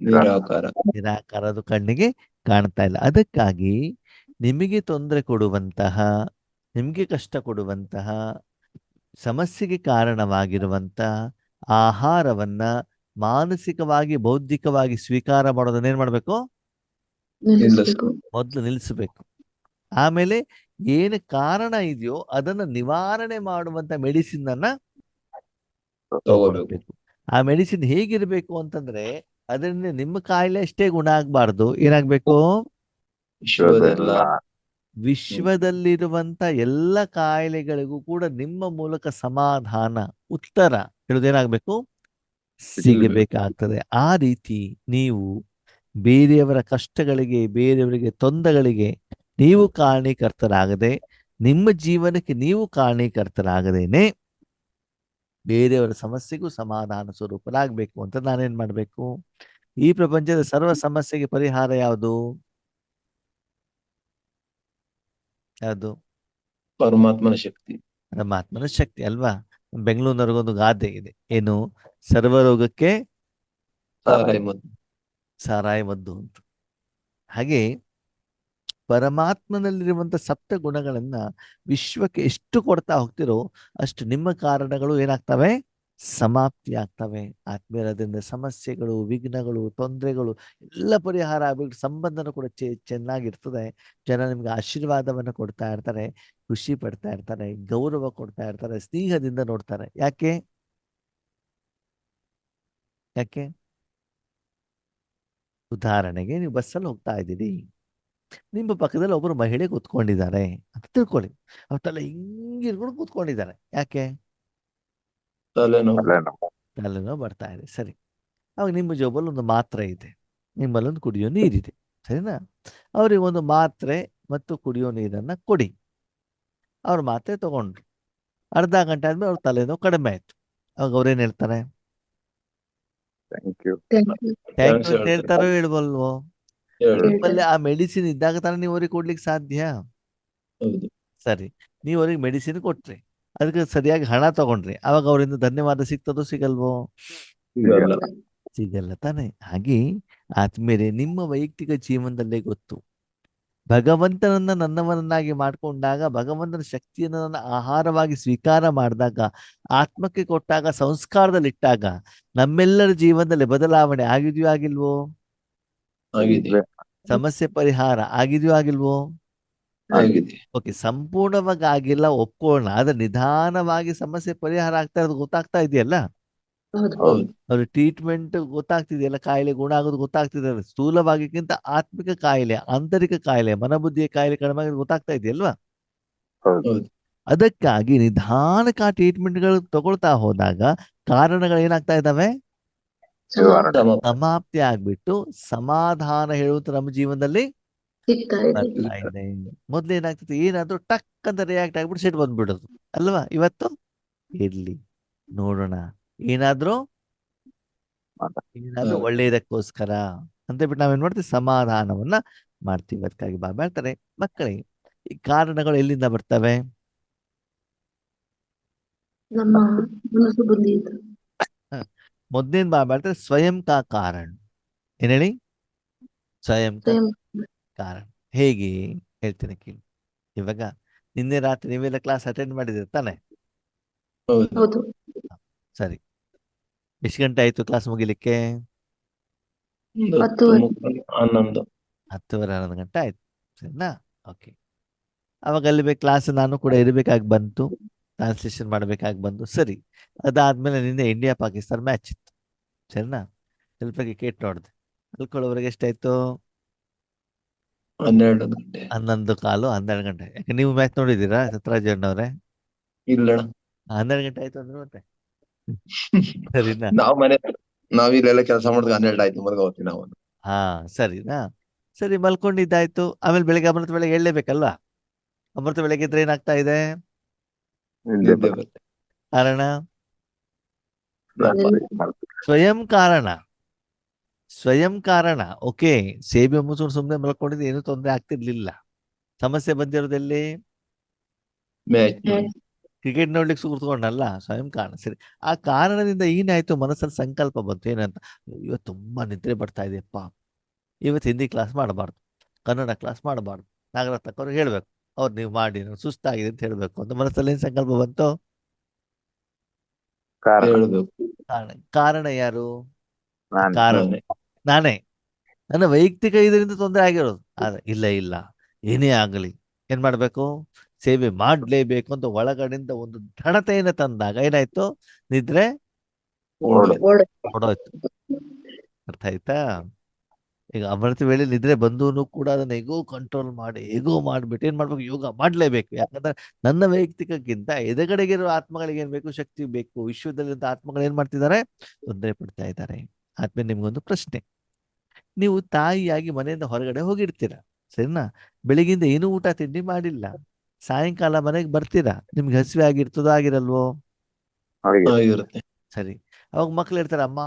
ನಿರಾಕಾರ. ನಿರಾಕಾರದು ಕಣ್ಣಿಗೆ ಕಾಣ್ತಾ ಇಲ್ಲ. ಅದಕ್ಕಾಗಿ ನಿಮಗೆ ತೊಂದರೆ ಕೊಡುವಂತಹ, ನಿಮಗೆ ಕಷ್ಟ ಕೊಡುವಂತಹ, ಸಮಸ್ಯೆಗೆ ಕಾರಣವಾಗಿರುವಂತಹ ಆಹಾರವನ್ನ ಮಾನಸಿಕವಾಗಿ ಬೌದ್ಧಿಕವಾಗಿ ಸ್ವೀಕಾರ ಮಾಡೋದನ್ನ ಏನ್ ಮಾಡ್ಬೇಕು, ನಿಲ್ಲಿಸ್ಬೇಕು. ಮೊದಲು ನಿಲ್ಲಿಸಬೇಕು. ಆಮೇಲೆ ಏನು ಕಾರಣ ಇದೆಯೋ ಅದನ್ನ ನಿವಾರಣೆ ಮಾಡುವಂತ ಮೆಡಿಸಿನ್ ಅನ್ನ ತಗೋಬೇಕು. ಆ ಮೆಡಿಸಿನ್ ಹೇಗಿರ್ಬೇಕು ಅಂತಂದ್ರೆ ಅದರಿಂದ ನಿಮ್ಮ ಕಾಯಿಲೆ ಅಷ್ಟೇ ಗುಣ ಆಗ್ಬಾರ್ದು. ಏನಾಗ್ಬೇಕು, ವಿಶ್ವದೆಲ್ಲ ವಿಶ್ವದಲ್ಲಿರುವಂತ ಎಲ್ಲ ಕಾಯಿಲೆಗಳಿಗೂ ಕೂಡ ನಿಮ್ಮ ಮೂಲಕ ಸಮಾಧಾನ, ಉತ್ತರ ಹೇಳೋದೇನಾಗ್ಬೇಕು, ಸಿಗಬೇಕಾಗ್ತದೆ. ಆ ರೀತಿ ನೀವು ಬೇರೆಯವರ ಕಷ್ಟಗಳಿಗೆ, ಬೇರೆಯವರಿಗೆ ತೊಂದರೆಗಳಿಗೆ ನೀವು ಕಾರಣೀಕರ್ತರಾಗದೆ, ನಿಮ್ಮ ಜೀವನಕ್ಕೆ ನೀವು ಕಾರಣೀಕರ್ತರಾಗದೇನೆ ಬೇರೆಯವರ ಸಮಸ್ಯೆಗೂ ಸಮಾಧಾನ ಸ್ವರೂಪರಾಗಬೇಕು ಅಂತ ನಾನೇನ್ ಮಾಡ್ಬೇಕು, ಈ ಪ್ರಪಂಚದ ಸರ್ವ ಸಮಸ್ಯೆಗೆ ಪರಿಹಾರ ಯಾವುದು? ಯಾವುದು? ಪರಮಾತ್ಮನ ಶಕ್ತಿ. ಪರಮಾತ್ಮನ ಶಕ್ತಿ ಅಲ್ವಾ. ಬೆಂಗಳೂರಿನವ್ರಿಗೊಂದು ಗಾದೆ ಇದೆ, ಏನು, ಸರ್ವರೋಗಕ್ಕೆ ಸಾರಾಯಿ ಮದ್ದು. ಸಾರಾಯಿ ಮದ್ದು ಅಂತ. ಹಾಗೆ ಪರಮಾತ್ಮನಲ್ಲಿರುವಂತ ಸಪ್ತ ಗುಣಗಳನ್ನ ವಿಶ್ವಕ್ಕೆ ಎಷ್ಟು ಕೊಡ್ತಾ ಹೋಗ್ತಿರೋ ಅಷ್ಟು ನಿಮ್ಮ ಕಾರಣಗಳು ಏನಾಗ್ತವೆ, ಸಮಾಪ್ತಿ ಆಗ್ತವೆ. ಆತ್ಮೀಯರಾದ್ರಿಂದ ಸಮಸ್ಯೆಗಳು, ವಿಘ್ನಗಳು, ತೊಂದರೆಗಳು ಎಲ್ಲ ಪರಿಹಾರ ಆಗ್ಬಿಟ್ಟು ಸಂಬಂಧನೂ ಕೂಡ ಚೆನ್ನಾಗಿರ್ತದೆ. ಜನ ನಿಮ್ಗೆ ಆಶೀರ್ವಾದವನ್ನು ಕೊಡ್ತಾ ಇರ್ತಾರೆ, ಖುಷಿ ಪಡ್ತಾ ಇರ್ತಾರೆ, ಗೌರವ ಕೊಡ್ತಾ ಇರ್ತಾರೆ, ಸ್ನೇಹದಿಂದ ನೋಡ್ತಾರೆ. ಯಾಕೆ ಯಾಕೆ ಉದಾಹರಣೆಗೆ ನೀವು ಬಸ್ಸಲ್ಲಿ ಹೋಗ್ತಾ ಇದ್ದೀರಿ, ನಿಮ್ಮ ಪಕ್ಕದಲ್ಲಿ ಒಬ್ಬರು ಮಹಿಳೆ ಕೂತ್ಕೊಂಡಿದ್ದಾರೆ ಅಂತ ತಿಳ್ಕೊಳ್ಳಿ. ಅವ್ರ ತಲೆ ಹಿಂಗಿರ್ಕೊಂಡು ಕೂತ್ಕೊಂಡಿದ್ದಾರೆ. ಯಾಕೆ? ತಲೆನೋವು. ತಲೆನೋವು ಬರ್ತಾ ಇದೆ. ಸರಿ, ಅವಾಗ ನಿಮ್ಮ ಜೋಬಲ್ಲಿ ಒಂದು ಮಾತ್ರೆ ಇದೆ, ನಿಮ್ಮಲ್ಲೊಂದು ಕುಡಿಯೋ ನೀರಿದೆ, ಸರಿನಾ? ಅವ್ರಿಗೆ ಒಂದು ಮಾತ್ರೆ ಮತ್ತು ಕುಡಿಯೋ ನೀರನ್ನ ಕೊಡಿ. ಅವ್ರ ಮಾತ್ರೆ ತಗೊಂಡ್ರು, ಅರ್ಧ ಗಂಟೆ ಆದ್ಮೇಲೆ ಅವ್ರ ತಲೆನೋವು ಕಡಿಮೆ ಆಯ್ತು. ಅವಾಗ ಅವ್ರೇನ್ ಹೇಳ್ತಾರೆ? Thank you. Thank you. Thank you ಅಂತ ಹೇಳ್ತಾರೋ ಹೇಳ್ಬಲ್ವೋ? ಹೇಳಿ. ನಿಮ್ಮಲ್ಲಿ ಆ ಮೆಡಿಸಿನ್ ಇದ್ದಾಗ ತಾನೇ ನೀವು ಅವ್ರಿಗೆ ಕೊಡ್ಲಿಕ್ಕೆ ಸಾಧ್ಯ. ಹೌದು. ಸರಿ, ನೀವು ಅವ್ರಿಗೆ ಮೆಡಿಸಿನ್ ಕೊಟ್ರಿ, ಅದಕ್ಕೆ ಸರಿಯಾಗಿ ಹಣ ತಗೊಂಡ್ರಿ, ಅವಾಗ ಅವರಿಂದ ಧನ್ಯವಾದ ಸಿಗ್ತದೋ ಸಿಗಲ್ವೋ? ಸಿಗಲ್ಲ. ಸಿಗಲ್ಲ ತಾನೆ. ಹಾಗೆ ಆದ್ಮೇಲೆ ನಿಮ್ಮ ವೈಯಕ್ತಿಕ ಜೀವನದಲ್ಲೇ ಗೊತ್ತು, ಭಗವಂತನನ್ನ ನನ್ನವನನ್ನಾಗಿ ಮಾಡ್ಕೊಂಡಾಗ, ಭಗವಂತನ ಶಕ್ತಿಯನ್ನು ನನ್ನ ಆಹಾರವಾಗಿ ಸ್ವೀಕಾರ ಮಾಡಿದಾಗ, ಆತ್ಮಕ್ಕೆ ಕೊಟ್ಟಾಗ, ಸಂಸ್ಕಾರದಲ್ಲಿಟ್ಟಾಗ ನಮ್ಮೆಲ್ಲರ ಜೀವನದಲ್ಲಿ ಬದಲಾವಣೆ ಆಗಿದೆಯೋ ಆಗಿಲ್ವೋ? ಆಗಿದೆ. ಸಮಸ್ಯೆ ಪರಿಹಾರ ಆಗಿದೆಯೋ ಆಗಿಲ್ವೋ? ಆಗಿದೆ. ಓಕೆ, ಸಂಪೂರ್ಣವಾಗಿ ಆಗಿಲ್ಲ ಒಪ್ಕೊಳ್ಳೋಣ, ಆದ್ರೆ ನಿಧಾನವಾಗಿ ಸಮಸ್ಯೆ ಪರಿಹಾರ ಆಗ್ತಾ ಇರೋದು ಗೊತ್ತಾಗ್ತಾ ಇದೆಯಲ್ಲ. ಹೌದು ಹೌದು ಅವ್ರ ಟ್ರೀಟ್ಮೆಂಟ್ ಗೊತ್ತಾಗ್ತಿದೆಯಲ್ಲ, ಕಾಯಿಲೆ ಗುಣ ಆಗೋದು ಗೊತ್ತಾಗ್ತಿದೆ. ಸ್ಥೂಲವಾಗಿಕ್ಕಿಂತ ಆತ್ಮಿಕ ಕಾಯಿಲೆ, ಆಂತರಿಕ ಕಾಯಿಲೆ, ಮನಬುದ್ಧಿಯ ಕಾಯಿಲೆ ಕಡಿಮೆ ಆಗೋದು ಗೊತ್ತಾಗ್ತಾ ಇದೆಯಲ್ವಾ? ಹೌದು ಹೌದು ಅದಕ್ಕಾಗಿ ನಿಧಾನಕ್ಕೆ ಆ ಟ್ರೀಟ್ಮೆಂಟ್ಗಳು ತಗೊಳ್ತಾ ಹೋದಾಗ ಕಾರಣಗಳು ಏನಾಗ್ತಾ ಇದ್ದಾವೆ? ನಿವಾರಣೆ ಸಮಾಪ್ತಿ ಸಮಾಪ್ತಿ ಆಗ್ಬಿಟ್ಟು ಸಮಾಧಾನ ಹೇಳುವಂತ ನಮ್ಮ ಜೀವನದಲ್ಲಿ ಸಿಗ್ತಾ ಇದೆ. ಬರ್ತಾ ಇದೆ. ಮೊದ್ಲೇನಾಗ್ತದೆ, ಏನಾದ್ರೂ ಟಕ್ ಅಂತ ರಿಯಾಕ್ಟ್ ಆಗ್ಬಿಟ್ಟು ಸಿಟ್ಟು ಬಂದ್ಬಿಡೋದು ಅಲ್ವಾ? ಇವತ್ತು ಇರ್ಲಿ ನೋಡೋಣ, ಏನಾದ್ರೂ ಏನಾದ್ರೂ ಹೌದು. ಒಳ್ಳೆಯದಕ್ಕೋಸ್ಕರ ಅಂತ ಬಿಟ್ಟು ನಾವೇನ್ ಮಾಡ್ತೀವಿ, ಸಮಾಧಾನವನ್ನ ಮಾಡ್ತೀವಿ. ಅದಕ್ಕಾಗಿ ಬಾಬಾ ಹೇಳ್ತಾರೆ, ಮಕ್ಕಳೇ ಈ ಕಾರಣಗಳು ಎಲ್ಲಿಂದ ಬರ್ತವೆ? ನಮ್ಮ ಮನಸ್ಸು ಬುದ್ಧಿ ಇದು. ಮೊದ್ಲೇನ್ ಬಾಬಾ ಹೇಳ್ತಾರೆ, ಸ್ವಯಂ ಕಾ ಕಾರಣ. ಏನ್ ಹೇಳಿ? ಸ್ವಯಂ ಕಾ ಸ್ವಯಂ ಕಾರಣ. ಹೇಗೆ ಹೇಳ್ತೇನೆ ಕೇಳಿ. ಇವಾಗ ನಿನ್ನೆ ರಾತ್ರಿ ನೀವೆಲ್ಲ ಕ್ಲಾಸ್ ಅಟೆಂಡ್ ಮಾಡಿದ್ರೆ ತಾನೆ? ಹೌದು ಹೌದು ಸರಿ, ಎಷ್ಟು ಗಂಟೆ ಆಯ್ತು ಕ್ಲಾಸ್ ಮುಗಿಲಿಕ್ಕೆ? ಒಂದು 10:30. 11 10:30 11 ಗಂಟೆ ಆಯ್ತು, ಸರಿನಾ? ಓಕೆ. ಅವಾಗ ಅಲ್ಲಿ ಕ್ಲಾಸ್ ನಾನು ಕೂಡ ಇರಬೇಕಾಗಿ ಬಂತು, ಟ್ರಾನ್ಸ್ಲೇಷನ್ ಮಾಡಬೇಕಾಗಿ ಬಂತು. ಸರಿ, ಅದಾದ್ಮೇಲೆ ನಿನ್ನೆ ಇಂಡಿಯಾ ಪಾಕಿಸ್ತಾನ ಮ್ಯಾಚ್ ಇತ್ತು, ಸರಿನಾ? ಸ್ವಲ್ಪ ಕ್ರಿಕೆಟ್ ನೋಡಿದೆ. ಮಲ್ಕೊಳ್ಳೋವರೆಗೆ ಎಷ್ಟಾಯ್ತು? 12 ಗಂಟೆ 11:15 12 ಗಂಟೆ. ಯಾಕೆ ನೀವು ಮ್ಯಾಚ್ ನೋಡಿದ್ದೀರಾ ಸತ್ರಾಜ್ ಅವ್ರೆ? ಇಲ್ಲಣ್ಣ 12 ಗಂಟೆ ಆಯ್ತು ಅಂದ್ರೆ ಮತ್ತೆ ಸರಿನಾ? ನಾವ್ ಇಲ್ಲೆಲ್ಲ ಕೆಲಸ ಮಾಡಿದಾಗ 12 ಆಯ್ತು ಮಲ್ಕೋತೀವಿ ನಾವು. ಹಾ ಸರಿನಾ? ಸರಿ, ಮಲ್ಕೊಂಡಿದ್ದಾಯ್ತು. ಆಮೇಲೆ ಬೆಳಿಗ್ಗೆ ಅಮೃತ ಬೆಳಗ್ಗೆ ಹೇಳಲೇಬೇಕಲ್ವಾ? ಅಮೃತ ಬೆಳಗ್ಗೆ ಇದ್ರೆ ಏನಾಗ್ತಾ ಇದೆ? ನಿದ್ದೆ ನಿದ್ದೆ ಬರುತ್ತೆ. ಬರುತ್ತೆ. ಕಾರಣ ಮಾಡ್ತೀವಿ. ಸ್ವಯಂ ಕಾರಣ. ಸ್ವಯಂ ಕಾರಣ. ಓಕೆ, ಸೇಬೆ ಮುಸುರು ಸುಮ್ಮನೆ ಮಲ್ಕೊಂಡಿದ್ದು ಏನೂ ತೊಂದರೆ ಆಗ್ತಿರ್ಲಿಲ್ಲ. ಸಮಸ್ಯೆ ಬಂದಿರೋದೆಲ್ಲಿ? ಮ್ಯಾಚ್ ಕ್ರಿಕೆಟ್ ನೋಡ್ಲಿಕ್ಕೆ ಕೂತ್ಕೊಂಡಲ್ಲ, ಸ್ವಯಂ ಕಾರಣ. ಸರಿ, ಆ ಕಾರಣದಿಂದ ಏನಾಯ್ತು? ಮನಸ್ಸಲ್ಲಿ ಸಂಕಲ್ಪ ಬಂತು, ಏನಂತ? ಇವತ್ತು ತುಂಬಾ ನಿದ್ರೆ ಬರ್ತಾ ಇದೆಯಪ್ಪ, ಇವತ್ತು ಹಿಂದಿ ಕ್ಲಾಸ್ ಮಾಡಬಾರ್ದು, ಕನ್ನಡ ಕ್ಲಾಸ್ ಮಾಡಬಾರ್ದು, ನಾಗರತ್ನಕ್ಕೆ ಅವ್ರಿಗೆ ಹೇಳ್ಬೇಕು, ಅವ್ರು ನೀವು ಮಾಡಿ, ನಾನು ಸುಸ್ತಾಗಿದೆ ಅಂತ ಹೇಳ್ಬೇಕು ಅಂತ ಮನಸ್ಸಲ್ಲಿ ಏನ್ ಸಂಕಲ್ಪ ಬಂತು? ಕಾರಣ ಹೇಳ್ಬೇಕು. ಕಾರಣ. ಕಾರಣ ಯಾರು? ನಾನು ಕಾರಣ ನಾನೇ. ನಾನೇ. ನನ್ನ ವೈಯಕ್ತಿಕ ಇದರಿಂದ ತೊಂದರೆ ಆಗಿರೋದು. ಆದ್ರೆ ಇಲ್ಲ ಇಲ್ಲ, ಏನೇ ಆಗಲಿ ಏನ್ ಮಾಡ್ಬೇಕು? ಸೇವೆ ಮಾಡ್ಲೇಬೇಕು ಅಂತ ಒಳಗಡೆಯಿಂದ ಒಂದು ದೃಢತೆಯನ್ನು ತಂದಾಗ ಏನಾಯ್ತು? ನಿದ್ರೆ ಓಡು. ಓಡ ಹೊಡೋಯ್ತು. ಅರ್ಥ ಆಯ್ತಾ? ಈಗ ಅಮೃತ ವೇಳೆ ನಿದ್ರೆ ಬಂದೂನು ಕೂಡ ಅದನ್ನ ಹೇಗೋ ಕಂಟ್ರೋಲ್ ಮಾಡಿ, ಹೇಗೋ ಮಾಡ್ಬಿಟ್ಟು ಏನ್ ಮಾಡ್ಬೇಕು? ಯೋಗ ಮಾಡ್ಲೇಬೇಕು. ಯಾಕಂದ್ರೆ ನನ್ನ ವೈಯಕ್ತಿಕಕ್ಕಿಂತ ಎದುರುಗಡೆಗಿರೋ ಆತ್ಮಗಳಿಗೆ ಏನ್ ಬೇಕು? ಶಕ್ತಿ ಬೇಕು. ವಿಶ್ವದಲ್ಲಿದ್ದ ಆತ್ಮಗಳು ಏನ್ ಮಾಡ್ತಿದ್ದಾರೆ? ತೊಂದರೆ ಪಡ್ತಾ ಇದ್ದಾರೆ. ಆದ್ಮೇಲೆ ನಿಮ್ಗೊಂದು ಪ್ರಶ್ನೆ. ನೀವು ತಾಯಿಯಾಗಿ ಮನೆಯಿಂದ ಹೊರಗಡೆ ಹೋಗಿರ್ತೀರ, ಸರಿನಾ? ಬೆಳಿಗ್ಗಿಂದ ಏನೂ ಊಟ ತಿಂಡಿ ಮಾಡಿಲ್ಲ, ಸಾಯಂಕಾಲ ಮನೆಗೆ ಬರ್ತೀರಾ, ನಿಮ್ಗೆ ಹಸಿವೆ ಆಗಿರ್ತದೋ ಆಗಿರಲ್ವೋ? ಅವರಿಗೆ ಆಗಿರುತ್ತೆ. ಸರಿ, ಅವಾಗ ಮಕ್ಳು ಹೇಳ್ತಾರೆ, ಅಮ್ಮ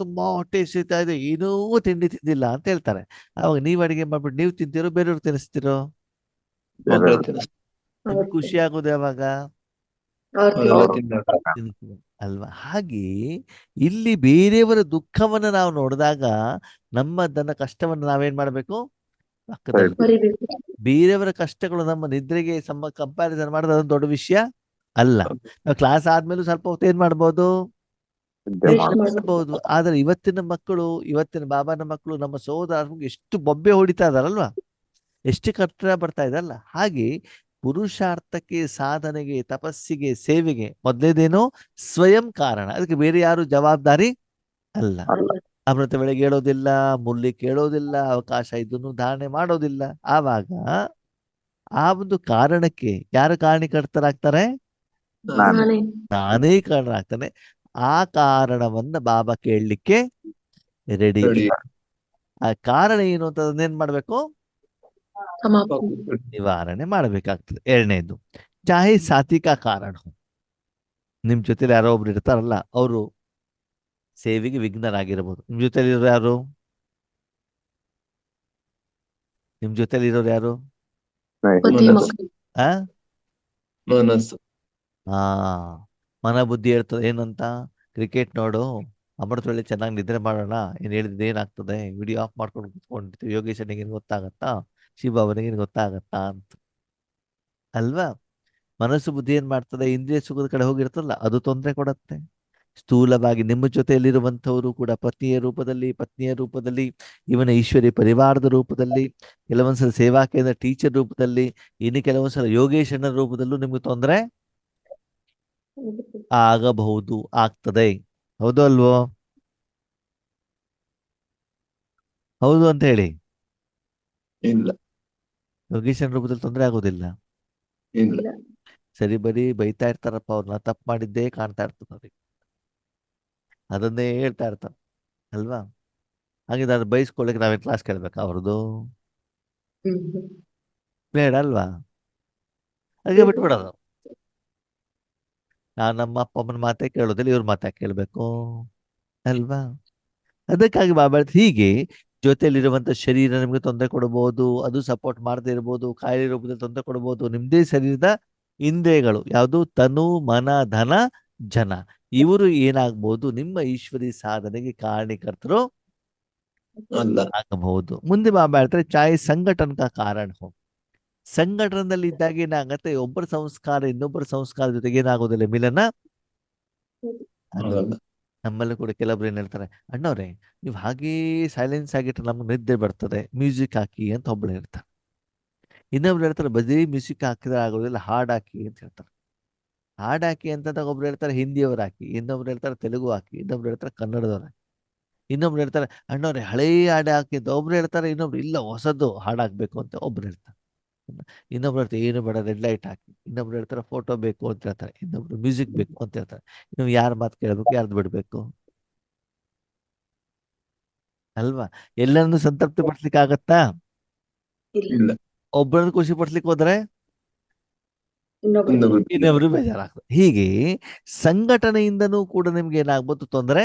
ತುಂಬಾ ಹೊಟ್ಟೆ ಹಸಿತಾ ಇದೆ, ಏನೂ ತಿಂಡಿ ತಿಂದಿಲ್ಲ ಅಂತ ಹೇಳ್ತಾರೆ. ಅವಾಗ ನೀವ್ ಅಡಿಗೆ ಮಾಡ್ಬಿಟ್ಟು ನೀವು ತಿಂತೀರೋ ಬೇರೆಯವ್ರು ತಿನ್ನಿಸ್ತಿರೋ? ಮಕ್ಕಳು ತಿನ್ನಿಸ್ತಾರೆ. ನಿಮ್ಗೆ ಖುಷಿ ಆಗೋದು ಯಾವಾಗ? ಅವರೆಲ್ಲ ಅವರು ತಿಂದಾಗ ತಿನ್ನಿಸ್ಬೇಕು ಅಲ್ವಾ? ಹಾಗೆ ಇಲ್ಲಿ ಬೇರೆಯವರ ದುಃಖವನ್ನ ನಾವು ನೋಡಿದಾಗ ನಮ್ಮದನ್ನ ಕಷ್ಟವನ್ನ ನಾವೇನ್ ಮಾಡ್ಬೇಕು? ಪಕ್ಕದಲ್ಲಿ. ಬರಿಬೇಕು. ಬೇರೆಯವರ ಕಷ್ಟಗಳು ನಮ್ಮ ನಿದ್ರೆಗೆ ಕಂಪ್ಯಾರಿಸನ್ ಮಾಡೋದು ಅದೊಂದು ದೊಡ್ಡ ವಿಷಯ ಅಲ್ಲ. ನಾವು ಕ್ಲಾಸ್ ಆದ್ಮೇಲೂ ಸ್ವಲ್ಪ ಹೊತ್ತು ಏನ್ ಮಾಡ್ಬೋದು? ನಿದ್ದೆ Rest ಮಾಡ್ತಾರೆ. ಮಾಡ್ಬೇಕು. ಮಾಡ್ಬೋದು. ಆದ್ರೆ ಇವತ್ತಿನ ಮಕ್ಕಳು, ಇವತ್ತಿನ ಬಾಬಾನ ಮಕ್ಕಳು, ನಮ್ಮ ಸಹೋದರ ಎಷ್ಟು ಬೊಬ್ಬೆ ಹೊಡಿತಾ ಇದಾರಲ್ವಾ, ಎಷ್ಟು ಕಷ್ಟ ಬರ್ತಾ ಇದಲ್ಲ. ಹಾಗೆ ಪುರುಷಾರ್ಥಕ್ಕೆ, ಸಾಧನೆಗೆ, ತಪಸ್ಸಿಗೆ, ಸೇವೆಗೆ ಮೊದಲೇದೇನು? ಸ್ವಯಂ ಕಾರಣ. ಅದಕ್ಕೆ ಬೇರೆ ಯಾರು ಜವಾಬ್ದಾರಿ ಅಲ್ಲ. ಅಲ್ಲ ಅಮೃತ ಬೆಳಗ್ಗೆ ಹೇಳೋದಿಲ್ಲ, ಮುರಳಿ ಕೇಳೋದಿಲ್ಲ, ಅವಕಾಶ ಇದನ್ನು ಧಾರಣೆ ಮಾಡೋದಿಲ್ಲ. ಆವಾಗ ಆ ಒಂದು ಕಾರಣಕ್ಕೆ ಯಾರು ಕಾರಣೀಕರ್ತರಾಗ್ತಾರೆ? ನಾನು ನಾನೇ ನಾನೇ ಕಾರಣ ಆಗ್ತಾನೆ. ಆ ಕಾರಣವನ್ನ ಬಾಬಾ ಕೇಳಲಿಕ್ಕೆ ರೆಡಿ. ರೆಡಿ. ಆ ಕಾರಣ ಏನು ಅಂತ ಅದನ್ನೇನ್ ಮಾಡ್ಬೇಕು? ಸಮಾಪ್ತಿ. ನಿವಾರಣೆ ಮಾಡಬೇಕಾಗ್ತದೆ. ಎರಡನೇದು, ಚಾಹೆ ಸಾತ್ವಿಕ ಕಾರಣ. ನಿಮ್ ಜೊತೆಲಿ ಯಾರೋ ಒಬ್ರು ಇರ್ತಾರಲ್ಲ, ಅವರು ಸೇವೆಗೆ ವಿಘ್ನರಾಗಿರ್ಬೋದು. ನಿಮ್ ಜೊತೆಲಿ ಇರೋರು ಯಾರು? ನಿಮ್ ಜೊತೆಲಿ ಇರೋರು ಯಾರು? ಪತಿ ಮನಸ್ಸು. ಮಕ್ಕಳು. ಆ ಮನಸ್ಸು. ಹಾ, ಮನ ಬುದ್ಧಿ ಹೇಳ್ತದೆ ಏನಂತ? ಕ್ರಿಕೆಟ್ ನೋಡು, ಅಮೃತ ವೇಳೆ ಚೆನ್ನಾಗಿ ನಿದ್ರೆ ಮಾಡೋಣ, ಏನ್ ಹೇಳಿದ್ರೆ ಏನಾಗ್ತದೆ? ವಿಡಿಯೋ ಆಫ್ ಮಾಡ್ಕೊಂಡು ಕುತ್ಕೊಂಡಿರ್ತೀವಿ, ಯೋಗೇಶ್ ಅಣ್ಣಗೇನು ಗೊತ್ತಾಗತ್ತಾ, ಶಿವಬಾಬನಿಗೇನು ಗೊತ್ತಾಗತ್ತಾ ಅಂತ ಅಲ್ವಾ? ಮನಸ್ಸು ಬುದ್ಧಿ ಏನ್ ಮಾಡ್ತದೆ? ಇಂದ್ರಿಯ ಸುಖದ ಕಡೆ ಹೋಗಿರ್ತಲ್ಲ, ಅದು ತೊಂದರೆ ಕೊಡತ್ತೆ. ಸ್ಥೂಲವಾಗಿ ನಿಮ್ಮ ಜೊತೆಯಲ್ಲಿರುವಂಥವರು ಕೂಡ ಪತ್ನಿಯ ರೂಪದಲ್ಲಿ, ಪತ್ನಿಯ ರೂಪದಲ್ಲಿ, ಇವನ ಈಶ್ವರಿ ಪರಿವಾರದ ರೂಪದಲ್ಲಿ, ಕೆಲವೊಂದ್ಸಲ ಸೇವಾ ಕೇಂದ್ರ ಟೀಚರ್ ರೂಪದಲ್ಲಿ, ಇನ್ನು ಕೆಲವೊಂದ್ಸಲ ಯೋಗೇಶನ ರೂಪದಲ್ಲೂ ನಿಮ್ಗೆ ತೊಂದರೆ ಆಗಬಹುದು, ಆಗ್ತದೆ. ಹೌದು ಅಲ್ವೋ? ಹೌದು ಅಂತ ಹೇಳಿ. ಇಲ್ಲ ಲೊಕೇಶನ್ ರೂಪದಲ್ಲಿ ತೊಂದರೆ ಆಗೋದಿಲ್ಲ. ಇಲ್ಲ ಇಲ್ಲ. ಸರಿ, ಬರೀ ಬೈತಾ ಇರ್ತಾರಪ್ಪ ಅವ್ರನ್ನ, ತಪ್ಪು ಮಾಡಿದ್ದೇ ಕಾಣ್ತಾ ಇರ್ತದೆ ಅವ್ರಿಗೆ, ಅದನ್ನೇ ಹೇಳ್ತಾ ಇರ್ತಾರೆ ಅಲ್ವಾ? ಹಾಗಿದ್ರೆ ಅದು ಬೈಸ್ಕೊಳ್ಳಿಕ್ಕೆ ನಾವೇ ಕ್ಲಾಸ್ ಕೇಳ್ಬೇಕಾ ಅವ್ರದ್ದು? ಹ್ಮ್ ಹ್ಮ್. ಬೇಡ ಅಲ್ವಾ? ಹಾಗೆ ಬಿಟ್ಬಿಡೋದು. ನಾನು ನಮ್ಮ ಅಪ್ಪ ಅಮ್ಮನ ಮಾತೇ ಕೇಳೋದಿಲ್ಲ, ಇವ್ರ ಮಾತೇ ಕೇಳಬೇಕು ಅಲ್ವಾ? ಅದಕ್ಕಾಗಿ ಬಾಬಾ ಹೀಗೆ ಜೊತೆಯಲ್ಲಿರುವಂತ ಶರೀರ ನಿಮ್ಗೆ ತೊಂದರೆ ಕೊಡಬಹುದು, ಅದು ಸಪೋರ್ಟ್ ಮಾಡದೇ ಇರಬಹುದು, ಕಾಯಿಲೆ ರೂಪದಲ್ಲಿ ತೊಂದರೆ ಕೊಡಬಹುದು. ನಿಮ್ದೇ ಶರೀರದ ಇಂದ್ರಿಯಗಳು ಯಾವುದು, ತನು ಮನ ಧನ ಜನ, ಇವರು ಏನಾಗಬಹುದು, ನಿಮ್ಮ ಈಶ್ವರಿ ಸಾಧನೆಗೆ ಕಾರಣೀಕರ್ತರು ಅಲ್ಲ ಆಗಬಹುದು. ಮುಂದೆ ಬಾಬಾ ಹೇಳ್ತಾರೆ ಚಾಯ್ ಸಂಘಟನ್ ಕಾ ಕಾರಣ ಹೋ. ಸಂಘಟನದಲ್ಲಿ ಇದ್ದಾಗ ಏನಾಗತ್ತೆ, ಒಬ್ಬರ ಸಂಸ್ಕಾರ ಇನ್ನೊಬ್ಬರ ಸಂಸ್ಕಾರ ಜೊತೆಗೆ ಏನಾಗೋದಿಲ್ಲ, ಮಿಲನ ಆಗೋದು. ಆಗಲ್ಲ ನಮ್ಮಲ್ಲಿ ಕೂಡ ಕೆಲವೊಬ್ರು ಏನ್ ಹೇಳ್ತಾರೆ, ಅಣ್ಣವ್ರೆ ನೀವು ಹಾಗೇ ಸೈಲೆನ್ಸ್ ಆಗಿಟ್ರೆ ನಮ್ಗೆ ನಿದ್ದೆ ಬರ್ತದೆ, ಮ್ಯೂಸಿಕ್ ಹಾಕಿ ಅಂತ ಒಬ್ಳು ಹೇಳ್ತಾರೆ. ಇನ್ನೊಬ್ರು ಹೇಳ್ತಾರೆ ಬರೀ ಮ್ಯೂಸಿಕ್ ಹಾಕಿದ್ರೆ ಆಗೋದಿಲ್ಲ, ಹಾಡ್ ಹಾಕಿ ಅಂತ ಹೇಳ್ತಾರೆ. ಹಾಡ್ ಹಾಕಿ ಅಂತ ಒಬ್ರು ಹೇಳ್ತಾರೆ ಹಿಂದಿಯವ್ರು ಹಾಕಿ, ಇನ್ನೊಬ್ರು ಹೇಳ್ತಾರೆ ತೆಲುಗು ಹಾಕಿ, ಇನ್ನೊಬ್ರು ಹೇಳ್ತಾರೆ ಕನ್ನಡದವ್ರು ಹಾಕಿ, ಇನ್ನೊಬ್ರು ಹೇಳ್ತಾರೆ ಅಣ್ಣವ್ರೆ ಹಳೇ ಹಾಡು ಹಾಕಿ ಅಂತ ಒಬ್ರು ಹೇಳ್ತಾರೆ, ಇನ್ನೊಬ್ರು ಇಲ್ಲ ಹೊಸದು ಹಾಡು ಹಾಕ್ಬೇಕು ಅಂತ ಒಬ್ರು ಹೇಳ್ತಾರೆ. ಇನ್ನೊಬ್ರು ಹೇಳ್ತಾರೆ ಏನು ಬೇಡ ರೆಡ್ ಲೈಟ್ ಹಾಕಿ, ಇನ್ನೊಬ್ರು ಹೇಳ್ತಾರೆ ಫೋಟೋ ಬೇಕು ಅಂತ ಹೇಳ್ತಾರೆ, ಇನ್ನೊಬ್ರು ಮ್ಯೂಸಿಕ್ ಬೇಕು ಅಂತ ಹೇಳ್ತಾರೆ. ನೀವು ಯಾರ ಮಾತು ಕೇಳಬೇಕು, ಯಾರ್ದು ಬಿಡ್ಬೇಕು ಅಲ್ವಾ? ಎಲ್ಲರನ್ನು ಸಂತೃಪ್ತಿ ಪಡಿಸ್ಲಿಕ್ಕೆ ಆಗತ್ತಾ? ಇಲ್ಲ. ಇಲ್ಲ ಒಬ್ಬರನ್ನು ಖುಷಿ ಪಡಿಸ್ಲಿಕ್ಕೆ ಹೋದ್ರೆ ಇನ್ನೊಬ್ಬರು ಇನ್ನೊಬ್ರು ಇನ್ನೊಬ್ರು ಬೇಜಾರಾಗ್ತದೆ. ಹೀಗೆ ಸಂಘಟನೆಯಿಂದನೂ ಕೂಡ ನಿಮ್ಗೆ ಏನಾಗ್ಬೋದು, ತೊಂದರೆ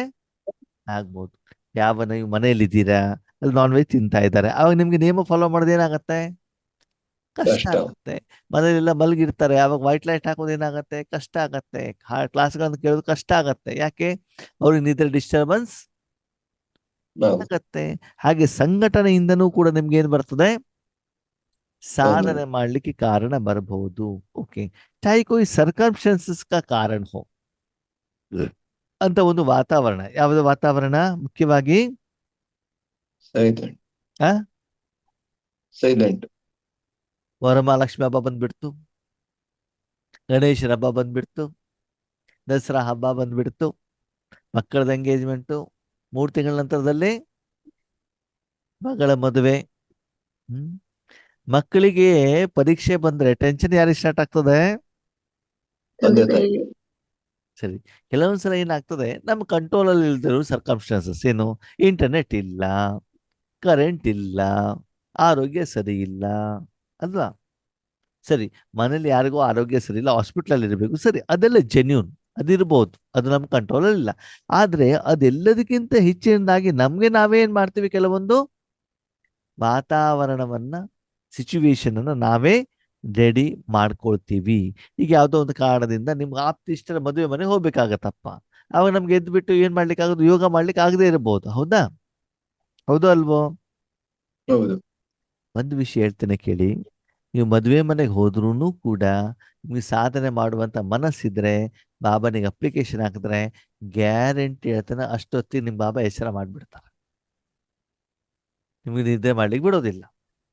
ಆಗ್ಬೋದು. ಯಾವ ನೀವು ಮನೆಯಲ್ಲಿದ್ದೀರಾ, ಅಲ್ಲಿ ನಾನ್ ವೆಜ್ ತಿಂತಾ ಇದ್ದಾರೆ, ಅವಾಗ ನಿಮ್ಗೆ ನಿಯಮ ಫಾಲೋ ಮಾಡೋದು ಏನಾಗತ್ತೆ, ಕಷ್ಟ ಕಷ್ಟ ಆಗತ್ತೆ. ಮನೆಯಲ್ಲೆಲ್ಲ ಮಲಗಿರ್ತಾರೆ, ಅವಾಗ ವೈಟ್ ಲೈಟ್ ಹಾಕೋದು ಏನಾಗತ್ತೆ, ಕಷ್ಟ ಆಗತ್ತೆ. ಕ್ಲಾಸ್ಗಳನ್ನು ಕೇಳೋದು ಕಷ್ಟ ಆಗತ್ತೆ. ಯಾಕೆ? ಅವ್ರಿಗೆ ನಿದ್ರೆ ಡಿಸ್ಟರ್ಬೆನ್ಸ್ ಹೌದು ಆಗತ್ತೆ. ಹಾಗೆ ಸಂಘಟನೆಯಿಂದನೂ ಕೂಡ ನಿಮ್ಗೆ ಏನ್ ಬರ್ತದೆ, ತೊಂದ್ರೆ. ಸಾಧನೆ ಮಾಡ್ಲಿಕ್ಕೆ ಕಾರಣ ಬರಬಹುದು. ಓಕೆ, ಚಾಹೆ ಕೋई ಸರ್ಕಮ್ಸ್ಟೆನ್ಸಸ್ का कारण हो ಅಂತ ಒಂದು ವಾತಾವರಣ. ಯಾವುದು ವಾತಾವರಣ? ಮುಖ್ಯವಾಗಿ ಸೈಲೆಂಟ್ ಆ ಸೈಲೆಂಟ್ ವರಮಹಾಲಕ್ಷ್ಮಿ ಹಬ್ಬ ಬಂದ್ಬಿಡ್ತು, ಗಣೇಶನ ಹಬ್ಬ ಬಂದ್ಬಿಡ್ತು, ದಸರಾ ಹಬ್ಬ ಬಂದ್ಬಿಡ್ತು, ಮಕ್ಕಳದ ಎಂಗೇಜ್ಮೆಂಟು, 3 ತಿಂಗಳ ನಂತರದಲ್ಲಿ ಮಗಳ ಮದುವೆ. ಹ್ಮ್ ಮಕ್ಕಳಿಗೆ ಪರೀಕ್ಷೆ ಬಂದ್ರೆ ಟೆನ್ಷನ್ ಯಾರಿಗೆ ಸ್ಟಾರ್ಟ್ ಆಗ್ತದೆ? ತಂದೆ ತಂದೆ ತಾಯಿ ತಾಯಿಗೆ. ಸರಿ, ಕೆಲವೊಂದ್ಸಲ ಏನಾಗ್ತದೆ, ನಮ್ಮ ಕಂಟ್ರೋಲ್ ಅಲ್ಲಿ ಇಲ್ದಿರೋ ಸರ್ಕಮ್ಸ್ಟಾನ್ಸಸ್. ಏನು? ಇಂಟರ್ನೆಟ್ ಇಲ್ಲ, ಕರೆಂಟ್ ಇಲ್ಲ, ಆರೋಗ್ಯ ಸರಿ ಇಲ್ಲ ಅಲ್ವಾ? ಸರಿ, ಮನೇಲಿ ಯಾರಿಗೂ ಆರೋಗ್ಯ ಸರಿ ಇಲ್ಲ, ಹಾಸ್ಪಿಟ್ಲಲ್ಲಿ ಇರಬೇಕು, ಸರಿ, ಅದೆಲ್ಲ ಜೆನ್ಯೂನ್, ಅದಿರ್ಬೋದು, ಅದು ನಮ್ಮ ಕಂಟ್ರೋಲ್ ಅಲ್ಲಿ ಇಲ್ಲ. ಆದ್ರೆ ಅದೆಲ್ಲದಕ್ಕಿಂತ ಹೆಚ್ಚಿನದಾಗಿ ನಮ್ಗೆ ನಾವೇ ಏನ್ ಮಾಡ್ತೀವಿ, ಕೆಲವೊಂದು ವಾತಾವರಣವನ್ನ, ಸಿಚುವೇಶನ್ ಅನ್ನ ನಾವೇ ರೆಡಿ ಮಾಡ್ಕೊಳ್ತೀವಿ. ಈಗ ಯಾವುದೋ ಒಂದು ಕಾರಣದಿಂದ ನಿಮ್ಗೆ ಆಪ್ತಿಷ್ಟರ ಮದುವೆ ಮನೆಗೆ ಹೋಗ್ಬೇಕಾಗತ್ತಪ್ಪ, ಅವಾಗ ನಮ್ಗೆ ಎದ್ದು ಬಿಟ್ಟು ಏನ್ ಮಾಡ್ಲಿಕ್ಕೆ ಆಗೋದು, ಯೋಗ ಮಾಡ್ಲಿಕ್ಕೆ ಆಗದೆ ಇರಬಹುದು. ಹೌದಾ? ಹೌದು ಅಲ್ವೋ? ಹೌದು ಒಂದು ವಿಷಯ ಹೇಳ್ತೇನೆ ಕೇಳಿ, ನೀವು ಮದುವೆ ಮನೆಗೆ ಹೋದ್ರೂ ಕೂಡ ನಿಮ್ಗೆ ಸಾಧನೆ ಮಾಡುವಂತ ಮನಸ್ಸಿದ್ರೆ, ಬಾಬನಿಗೆ ಅಪ್ಲಿಕೇಶನ್ ಹಾಕಿದ್ರೆ, ಗ್ಯಾರಂಟಿ ಹೇಳ್ತಾನೆ ಅಷ್ಟೊತ್ತಿಗೆ ನಿಮ್ ಬಾಬಾ ಎಚ್ಚರ ಮಾಡ್ಬಿಡ್ತಾರೆ. ನಿಮ್ಗೆ ನಿದ್ದೆ ಮಾಡ್ಲಿಕ್ಕೆ ಬಿಡೋದಿಲ್ಲ.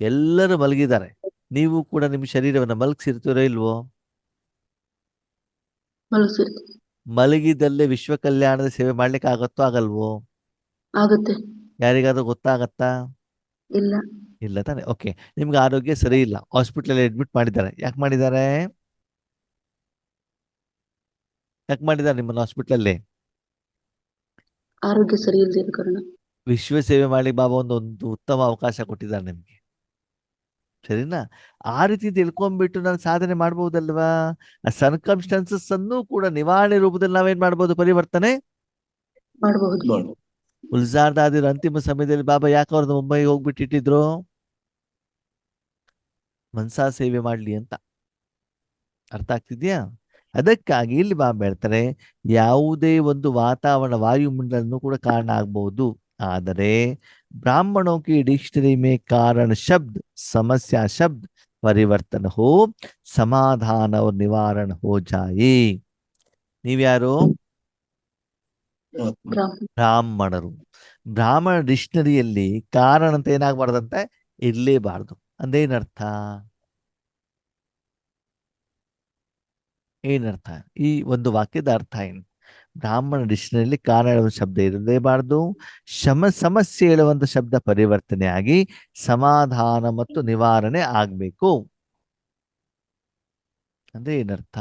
ಎಲ್ಲರೂ ಮಲಗಿದ್ದಾರೆ, ನೀವು ಕೂಡ ನಿಮ್ಮ ಶರೀರವನ್ನು ಮಲಗಿಸಿರ್ತೀರೋ ಇಲ್ವೋ? ಮಲಗಿಸಿರ್ತೀವಿ. ಮಲಗಿದಲ್ಲೇ ವಿಶ್ವ ಕಲ್ಯಾಣದ ಸೇವೆ ಮಾಡ್ಲಿಕ್ಕೆ ಆಗತ್ತೋ ಆಗಲ್ವೋ? ಆಗುತ್ತೆ. ಯಾರಿಗಾದ್ರೂ ಗೊತ್ತಾಗತ್ತಾ? ಇಲ್ಲ. ಇಲ್ಲ ತಾನೆ. ಓಕೆ, ನಿಮ್ಗೆ ಆರೋಗ್ಯ ಸರಿ ಇಲ್ಲ, ಹಾಸ್ಪಿಟಲ್ ಅಡ್ಮಿಟ್ ಮಾಡಿದ್ದಾರೆ. ಯಾಕೆ ಮಾಡಿದ್ದಾರೆ? ಯಾಕೆ ಮಾಡಿದ್ದಾರೆ ನಿಮ್ಮನ್ನು ಹಾಸ್ಪಿಟಲಲ್ಲಿ? ಆರೋಗ್ಯ ಸರಿ ಇಲ್ಲದೆ ಇರೋ ಕಾರಣ. ವಿಶ್ವ ಸೇವೆ ಮಾಡಿ ಬಾಬಾ ಒಂದು ಉತ್ತಮ ಅವಕಾಶ ಕೊಟ್ಟಿದ್ದಾರೆ ನಿಮ್ಗೆ, ಸರಿನಾ? ಆ ರೀತಿ ತಿಳ್ಕೊಂಡ್ಬಿಟ್ಟು ನಾನು ಸಾಧನೆ ಮಾಡ್ಬೋದಲ್ವಾ? ಆ ಸರ್ಕಮ್ಸ್ಟೆನ್ಸಸ್ ಅನ್ನು ಕೂಡ ನಿವಾರಣೆ ರೂಪದಲ್ಲಿ ನಾವೇನ್ ಮಾಡ್ಬೋದು, ಪರಿವರ್ತನೆ ಮಾಡಬಹುದು. ಮಾಡು ಉಲ್ಸಾರ್ದಾದಿರ ಅಂತಿಮ ಸಮಯದಲ್ಲಿ ಬಾಬಾ ಯಾಕೆ ಅವ್ರದ್ದು ಮುಂಬೈಗೆ ಹೋಗ್ಬಿಟ್ಟಿಟ್ಟಿದ್ರು? ಮನ್ಸಾ ಸೇವೆ ಮಾಡ್ಲಿ ಅಂತ. ಅರ್ಥ ಆಗ್ತಿದ್ಯಾ? ಅದಕ್ಕಾಗಿ ಇಲ್ಲಿ ಬಾಬಾ ಹೇಳ್ತಾರೆ, ಯಾವುದೇ ಒಂದು ವಾತಾವರಣ ವಾಯುಮಂಡಲನೂ ಕೂಡ ಕಾರಣ ಆಗ್ಬಹುದು, ಆದರೆ ಬ್ರಾಹ್ಮಣೋं की डिक्शनरी में कारण शब्द समस्या शब्द परिवर्तन हो, समाधान और निवारण हो जाए. ನೀವ್ಯಾರು? ಆತ್ಮ ಬ್ರಾಹ್ಮಣ. ಬ್ರಾಹ್ಮಣರು. ಬ್ರಾಹ್ಮಣ ಡಿಕ್ಷನರಿಯಲ್ಲಿ ಕಾರಣ ಅಂತ ಏನಾಗಬಾರ್ದಂತೆ, ಇರ್ಲೇಬಾರ್ದು. ಅಂದೇನರ್ಥ? ಏನರ್ಥ? ಈ ಒಂದು ವಾಕ್ಯದ ಅರ್ಥ ಏನು? ಬ್ರಾಹ್ಮಣ ಡಿಕ್ಷನರಿಯಲ್ಲಿ ಕಾರಣ ಹೇಳುವ ಶಬ್ದ ಇರಲೇಬಾರದು. ಸಮಸ್ಯೆ ಹೇಳುವಂತ ಶಬ್ದ ಪರಿವರ್ತನೆ ಆಗಿ ಸಮಾಧಾನ ಮತ್ತು ನಿವಾರಣೆ ಆಗ್ಬೇಕು. ಅಂದ್ರೆ ಏನರ್ಥ?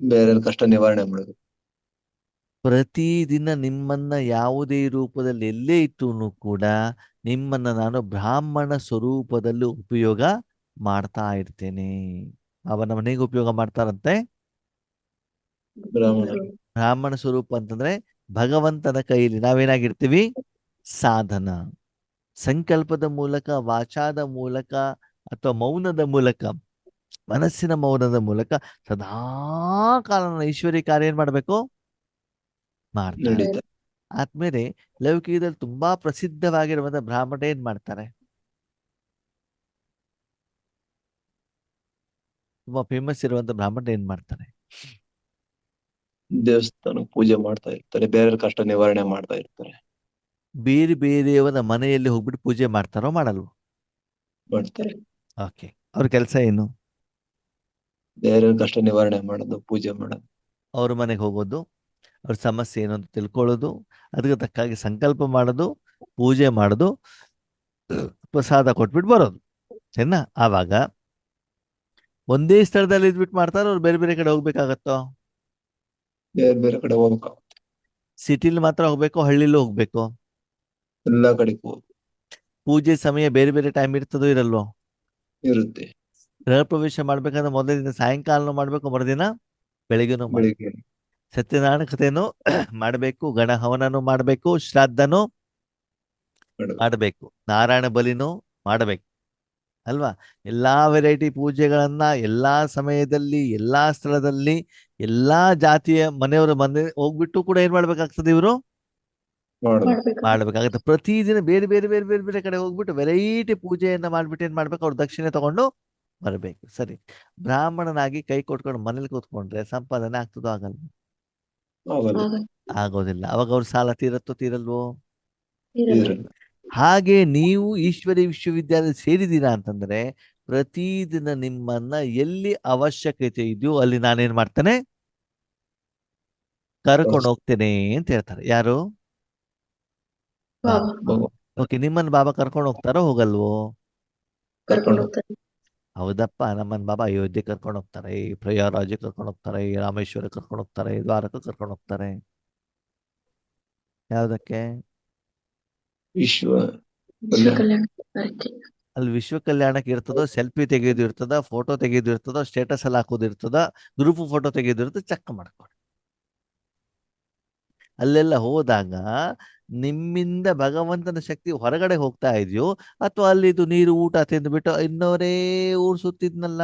ಬೇರೆ ಕಷ್ಟ ನಿವಾರಣೆ ಮಾಡೋದು. ಪ್ರತಿದಿನ ನಿಮ್ಮನ್ನ ಯಾವುದೇ ರೂಪದಲ್ಲಿ ಎಲ್ಲೇ ಇಟ್ಟೂ ಕೂಡ ನಿಮ್ಮನ್ನ ನಾನು ಬ್ರಾಹ್ಮಣ ಸ್ವರೂಪದಲ್ಲಿ ಉಪಯೋಗ ಮಾಡ್ತಾ ಇರ್ತೇನೆ. ಅವನ ಮನೆಗೆ ಉಪಯೋಗ ಮಾಡ್ತಾರಂತೆ. ಬ್ರಾಹ್ಮಣ ಬ್ರಾಹ್ಮಣ ಸ್ವರೂಪ ಅಂತಂದ್ರೆ ಭಗವಂತನ ಕೈಯಲ್ಲಿ ನಾವೇನಾಗಿರ್ತೀವಿ? ಸಾಧನ. ಸಂಕಲ್ಪದ ಮೂಲಕ, ವಾಚಾದ ಮೂಲಕ ಅಥವಾ ಮೌನದ ಮೂಲಕ, ಮನಸ್ಸಿನ ಮೌನದ ಮೂಲಕ ಸದಾ ಕಾಲ ಈಶ್ವರಿ ಕಾರ್ಯ ಏನ್ ಮಾಡ್ಬೇಕು? ಮಾಡ್ತಾರೆ. ನಡೀತಾ ಆದ್ಮೇಲೆ ಲೌಕಿಕದಲ್ಲಿ ತುಂಬಾ ಪ್ರಸಿದ್ಧವಾಗಿರುವಂತ ಬ್ರಾಹ್ಮಣ ಏನ್ ಮಾಡ್ತಾರೆ? ತುಂಬಾ ಫೇಮಸ್ ಇರುವಂತ ಬ್ರಾಹ್ಮಣ ಏನ್ ಮಾಡ್ತಾರೆ? ದೇವಸ್ಥಾನ ಪೂಜೆ ಮಾಡ್ತಾ ಇರ್ತಾರೆ, ಬೇರೆ ಕಷ್ಟ ನಿವಾರಣೆ ಮಾಡ್ತಾ ಇರ್ತಾರೆ. ಬೇರೆ ಬೇರೆಯವರ ಮನೆಯಲ್ಲಿ ಹೋಗ್ಬಿಟ್ಟು ಪೂಜೆ ಮಾಡ್ತಾರೋ ಮಾಡಲ್ವೋ? ಮಾಡ್ತಾರೆ. ಓಕೆ, ಅವ್ರ ಕೆಲಸ ಏನು? ಬೇರೆ ಕಷ್ಟ ನಿವಾರಣೆ ಮಾಡೋದು, ಪೂಜೆ ಮಾಡೋದು. ಅವ್ರ ಮನೆಗೆ ಹೋಗೋದು, ಅವ್ರ ಸಮಸ್ಯೆ ಏನು ಅಂತ ತಿಳ್ಕೊಳ್ಳೋದು, ಅದಕ್ಕೆ ತಕ್ಕಾಗಿ ಸಂಕಲ್ಪ ಮಾಡೋದು, ಪೂಜೆ ಮಾಡೋದು, ಪ್ರಸಾದ ಕೊಟ್ಬಿಟ್ಟು ಬರೋದು. ಸರಿನಾ? ಆವಾಗ ಒಂದೇ ಸ್ಥಳದಲ್ಲಿ ಇದ್ಬಿಟ್ಟು ಮಾಡ್ತಾರೋ ಅವ್ರು ಬೇರೆ ಬೇರೆ ಕಡೆ ಹೋಗ್ಬೇಕಾಗತ್ತೋ? ಬೇರೆ ಬೇರೆ ಕಡೆ ಹೋಗ್ಬೇಕಾಗುತ್ತೆ. ಸಿಟಿಲಿ ಮಾತ್ರ ಹೋಗ್ಬೇಕು, ಹಳ್ಳಿಲೂ ಹೋಗ್ಬೇಕು? ಎಲ್ಲಾ ಕಡೆಗೂ ಹೋಗ್ಬೇಕು. ಪೂಜೆ ಸಮಯ ಬೇರೆ ಬೇರೆ ಟೈಮ್ ಇರ್ತದೋ ಇರಲ್ವೋ? ಇರುತ್ತೆ. ಗೃಹ ಪ್ರವೇಶ ಮಾಡ್ಬೇಕಂದ್ರೆ ಮೊದಲ ದಿನ ಸಾಯಂಕಾಲನೂ ಮಾಡ್ಬೇಕು, ಮರುದಿನ ಬೆಳಿಗ್ಗೆನೂ ಮಾಡ್ಬೇಕು. ಬೆಳಿಗ್ಗೆ ಸತ್ಯನಾರಾಯಣ ಕಥೆನೂ ಮಾಡಬೇಕು, ಗಣ ಹವನನು ಮಾಡಬೇಕು, ಶ್ರಾದ್ದನೂ ಮಾಡ್ಬೇಕು. ಮಾಡಬೇಕು, ನಾರಾಯಣ ಬಲಿನೂ ಮಾಡಬೇಕು ಅಲ್ವಾ? ಎಲ್ಲಾ ವೆರೈಟಿ ಪೂಜೆಗಳನ್ನ ಎಲ್ಲಾ ಸಮಯದಲ್ಲಿ, ಎಲ್ಲಾ ಸ್ಥಳದಲ್ಲಿ, ಎಲ್ಲಾ ಜಾತಿಯ ಮನೆಯವರ ಮನೆ ಹೋಗ್ಬಿಟ್ಟು ಕೂಡ ಏನ್ ಮಾಡ್ಬೇಕಾಗ್ತದೆ? ಇವರು ಮಾಡ್ಬೇಕು. ಮಾಡ್ಬೇಕಾಗತ್ತೆ. ಪ್ರತಿದಿನ ಬೇರೆ ಬೇರೆ ಬೇರೆ ಬೇರೆ ಬೇರೆ ಕಡೆ ಹೋಗ್ಬಿಟ್ಟು ವೆರೈಟಿ ಪೂಜೆಯನ್ನ ಮಾಡ್ಬಿಟ್ಟು ಏನ್ ಮಾಡ್ಬೇಕು? ಅವ್ರು ದಕ್ಷಿಣೆ ತಗೊಂಡು ಬರಬೇಕು. ಸರಿ, ಬ್ರಾಹ್ಮಣನಾಗಿ ಕೈ ಕೊಟ್ಕೊಂಡು ಮನೇಲಿ ಕೂತ್ಕೊಂಡ್ರೆ ಸಂಪಾದನೆ ಆಗ್ತದೋ ಆಗಲ್ವೋ? ಆಗಲ್ಲ. ಆಗೋದಿಲ್ಲ. ಅವಾಗ ಅವ್ರ ಸಾಲ ತೀರತ್ತೋ ತೀರಲ್ವೋ? ಇರಲ್ಲ. ಹಾಗೆ ನೀವು ಈಶ್ವರಿ ವಿಶ್ವವಿದ್ಯಾಲಯ ಸೇರಿದ್ದೀರಾ ಅಂತಂದ್ರೆ ಪ್ರತಿದಿನ ನಿಮ್ಮನ್ನ ಎಲ್ಲಿ ಅವಶ್ಯಕತೆ ಇದೆಯೋ ಅಲ್ಲಿ ನಾನೇನ್ ಮಾಡ್ತೇನೆ? ಕರ್ಕೊಂಡು ಹೋಗ್ತೇನೆ ಅಂತ ಹೇಳ್ತಾರೆ. ಯಾರು? ಬಾಬಾ ಭಗವಾನ್ ಓಕೆ, ನಿಮ್ಮನ್ನ ಬಾಬಾ ಕರ್ಕೊಂಡು ಹೋಗ್ತಾರೋ ಹೋಗಲ್ವೋ? ಕರ್ಕೊಂಡು ಹೋಗ್ತಾರೆ. ಹೌದಪ್ಪ, ನಮ್ಮನ್ನ ಬಾಬಾ ಅಯೋಧ್ಯೆ ಕರ್ಕೊಂಡು ಹೋಗ್ತಾರೆ, ಪ್ರಯಾಗರಾಜ್ ಕರ್ಕೊಂಡು ಹೋಗ್ತಾರೆ, ರಾಮೇಶ್ವರ ಕರ್ಕೊಂಡು ಹೋಗ್ತಾರೆ, ದ್ವಾರಕ ಕರ್ಕೊಂಡು ಹೋಗ್ತಾರೆ. ಯಾವ್ದಕ್ಕೆ? ವಿಶ್ವ ವಿಶ್ವ ಕಲ್ಯಾಣ ಕಾರ್ಯಕ್ಕೆ. ಅಲ್ಲಿ ವಿಶ್ವ ಕಲ್ಯಾಣಕ್ಕೆ ಇರ್ತದೋ, ಸೆಲ್ಫಿ ತೆಗೆಯೋದು ಇರ್ತದ, ಫೋಟೋ ತೆಗೆಯೋದು ಇರ್ತದ, ಸ್ಟೇಟಸ್ ಅಲ್ಲಿ ಹಾಕೋದು ಇರ್ತದ, ಗ್ರೂಪ್ ಫೋಟೋ ತೆಗೆಯೋದು ಇರ್ತದೆ, ಚೆಕ್ ಮಾಡ್ಕೊಳ್ಳಿ. ಅಲ್ಲೆಲ್ಲ ಹೋದಾಗ ನಿಮ್ಮಿಂದ ಭಗವಂತನ ಶಕ್ತಿ ಹೊರಗಡೆ ಹೋಗ್ತಾ ಇದೆಯೋ ಅಥವಾ ಅಲ್ಲಿ ಇದು ನೀರು ಊಟ ತಿಂದ್ಬಿಟ್ಟು ಇನ್ನೋರೇ ಊರ್ ಸುತ್ತಿದ್ನಲ್ಲ,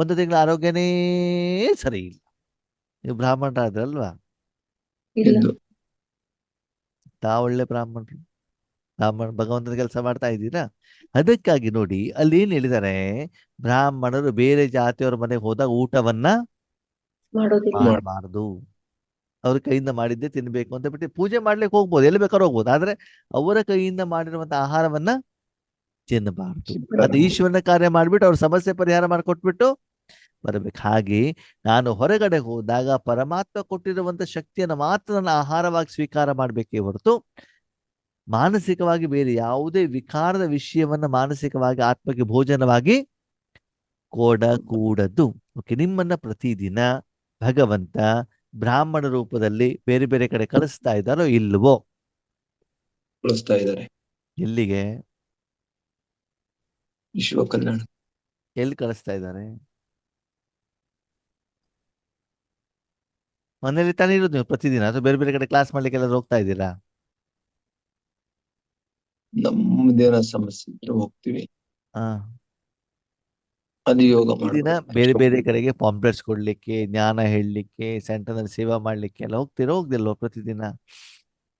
ಒಂದು ತಿಂಗಳ ಆರೋಗ್ಯನೇ ಸರಿ ಇಲ್ಲ. ನೀವು ಬ್ರಾಹ್ಮಣರಾದ್ರಲ್ವಾ? ಇಲ್ಲ. ಇದ್ದು ಒಳ್ಳೆ ಬ್ರಾಹ್ಮಣರು, ಭಗವಂತನ ಕೆಲಸ ಮಾಡ್ತಾ ಇದ್ದೀರಾ. ಅದಕ್ಕಾಗಿ ನೋಡಿ ಅಲ್ಲಿ ಏನ್ ಹೇಳಿದ್ದಾರೆ? ಬ್ರಾಹ್ಮಣರು ಬೇರೆ ಜಾತಿಯವ್ರ ಮನೆಗೆ ಹೋದಾಗ ಊಟವನ್ನ ಮಾಡೋದಿಲ್ಲ. ಮಾಡಬಾರ್ದು. ಅವ್ರ ಕೈಯಿಂದ ಮಾಡಿದ್ದೆ ತಿನ್ಬೇಕು ಅಂತ ಬಿಟ್ಟು ಪೂಜೆ ಮಾಡ್ಲಿಕ್ಕೆ ಹೋಗ್ಬೋದು, ಎಲ್ಲಿ ಬೇಕಾದ್ರೂ ಹೋಗ್ಬೋದು, ಆದ್ರೆ ಅವರ ಕೈಯಿಂದ ಮಾಡಿರುವಂತ ಆಹಾರವನ್ನ ತಿನ್ನಬಾರ್ದು. ಅದು ಈಶ್ವರನ ಕಾರ್ಯ ಮಾಡ್ಬಿಟ್ಟು ಅವ್ರ ಸಮಸ್ಯೆ ಪರಿಹಾರ ಮಾಡಿಕೊಟ್ಬಿಟ್ಟು ಬರಬೇಕು. ಹಾಗೆ ನಾನು ಹೊರಗಡೆ ಹೋದಾಗ ಪರಮಾತ್ಮ ಕೊಟ್ಟಿರುವಂತ ಶಕ್ತಿಯನ್ನು ಮಾತ್ರ ನನ್ನ ಆಹಾರವಾಗಿ ಸ್ವೀಕಾರ ಮಾಡ್ಬೇಕೇ ಹೊರತು ಮಾನಸಿಕವಾಗಿ ಬೇರೆ ಯಾವುದೇ ವಿಕಾರದ ವಿಷಯವನ್ನ ಮಾನಸಿಕವಾಗಿ ಆತ್ಮಕ್ಕೆ ಭೋಜನವಾಗಿ ಕೊಡಕೂಡದು. ಓಕೆ, ನಿಮ್ಮನ್ನ ಪ್ರತಿದಿನ ಭಗವಂತ ಬ್ರಾಹ್ಮಣ ರೂಪದಲ್ಲಿ ಬೇರೆ ಬೇರೆ ಕಡೆ ಕಳಿಸ್ತಾ ಇದ್ದಾರೋ ಇಲ್ವೋ? ಕಳಿಸ್ತಾ ಇದ್ದಾರೆ. ಎಲ್ಲಿಗೆ? ವಿಶ್ವ ಕಲ್ಯಾಣ. ಎಲ್ಲಿ ಕಳಿಸ್ತಾ ಇದ್ದಾರೆ? ಮನೇಲಿ ತಾನೇ ಇರೋದು ನೀವು ಪ್ರತಿದಿನ, ಅಥವಾ ಬೇರೆ ಬೇರೆ ಕಡೆ ಕ್ಲಾಸ್ ಮಾಡ್ಲಿಕ್ಕೆಲ್ಲ ಹೋಗ್ತಾ ಇದ್ದೀರಾ? ನಮ್ದೇನ ಸಮಸ್ಯೆ ಇದ್ರೆ ಹೋಗ್ತೀವಿ, ಹಾ, ಅದು ಯೋಗ ಪ್ರತಿದಿನ ಮಾಡ್ಬೇಕು. ಬೇರೆ ಬೇರೆ ಕಡೆಗೆ ಪಾಂಪ್ಲೆಟ್ಸ್ ಕೊಡ್ಲಿಕ್ಕೆ, ಜ್ಞಾನ ಹೇಳಲಿಕ್ಕೆ, ಸೆಂಟರ್ ನಲ್ಲಿ ಸೇವಾ ಮಾಡ್ಲಿಕ್ಕೆ ಎಲ್ಲ ಹೋಗ್ತಿರೋ ಹೋಗ್ದಿಲ್ವೋ? ಪ್ರತಿದಿನ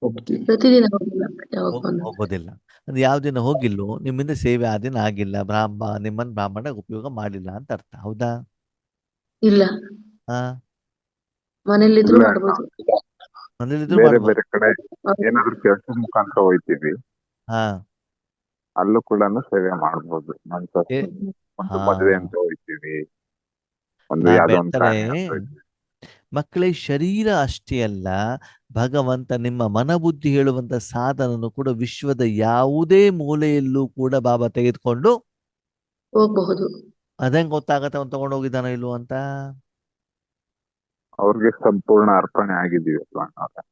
ಹೋಗ್ತೀವಿ. ಪ್ರತಿದಿನ ಹೋಗಿಲ್ಲ, ಯಾವಾಗ ಬಂದ ಹೋಗೋದಿಲ್ಲ. ಅದು ಯಾವ ದಿನ ಹೋಗಿಲ್ಲೋ ನಿಮ್ಮಿಂದ ಸೇವೆ ಆ ದಿನ ಆಗಿಲ್ಲ, ನಿಮ್ಮನ್ನ ಬ್ರಾಹ್ಮಣ ಉಪಯೋಗ ಮಾಡಿಲ್ಲ ಅಂತ ಅರ್ಥ. ಹೌದಾ? ಇಲ್ಲ. ಹಾ, ಮನೇಲಿದ್ರು ಇಲ್ಲ, ಮಾಡ್ಬೋದು. ಮನೇಲಿದ್ರು ಬೇರೆ ಮಾಡ್ಬೋದು. ಬೇರೆ ಕಡೆ ಏನಾದ್ರು ಕೆಲಸದ ಮುಖಾಂತರ ಹೋಯ್ತೀವಿ, ಹಾ, ಅಲ್ಲೂ ಕೂಡ ಸೇವೆ ಮಾಡ್ಬೋದು. ಏ, ಒಂದು ಹಾ, ಮದುವೆ ಅಂತ ಹೋಯ್ತೀವಿ, ಒಂದು ನಾವ್ ಯಾವ್ದೋ ಒಂದು ಹೇಳ್ತಾರೆ ಕಾರ್ಯ ಅಂತ ಹೋಯ್ತೀವಿ. ಮಕ್ಕಳೇ, ಶರೀರ ಅಷ್ಟೇ ಅಲ್ಲ, ಭಗವಂತ ನಿಮ್ಮ ಮನಬುದ್ಧಿ ಹೇಳುವಂತ ಸಾಧನನು ಕೂಡ ವಿಶ್ವದ ಯಾವುದೇ ಮೂಲೆಯಲ್ಲೂ ಕೂಡ ಬಾಬಾ ತೆಗೆದುಕೊಂಡು ಹೋಗ್ಬಹುದು. ಅದಂಗ್ ಗೊತ್ತಾಗತ್ತೆ ಅವ್ನು ತಗೊಂಡು ಹೋಗಿದ್ದಾನೋ ಇಲ್ವೋ ಅಂತ. ಅವ್ರಿಗೆ ಸಂಪೂರ್ಣ ಅರ್ಪಣೆ ಆಗಿದೀವಿ ಅಲ್ವಾ ನಾವೇ.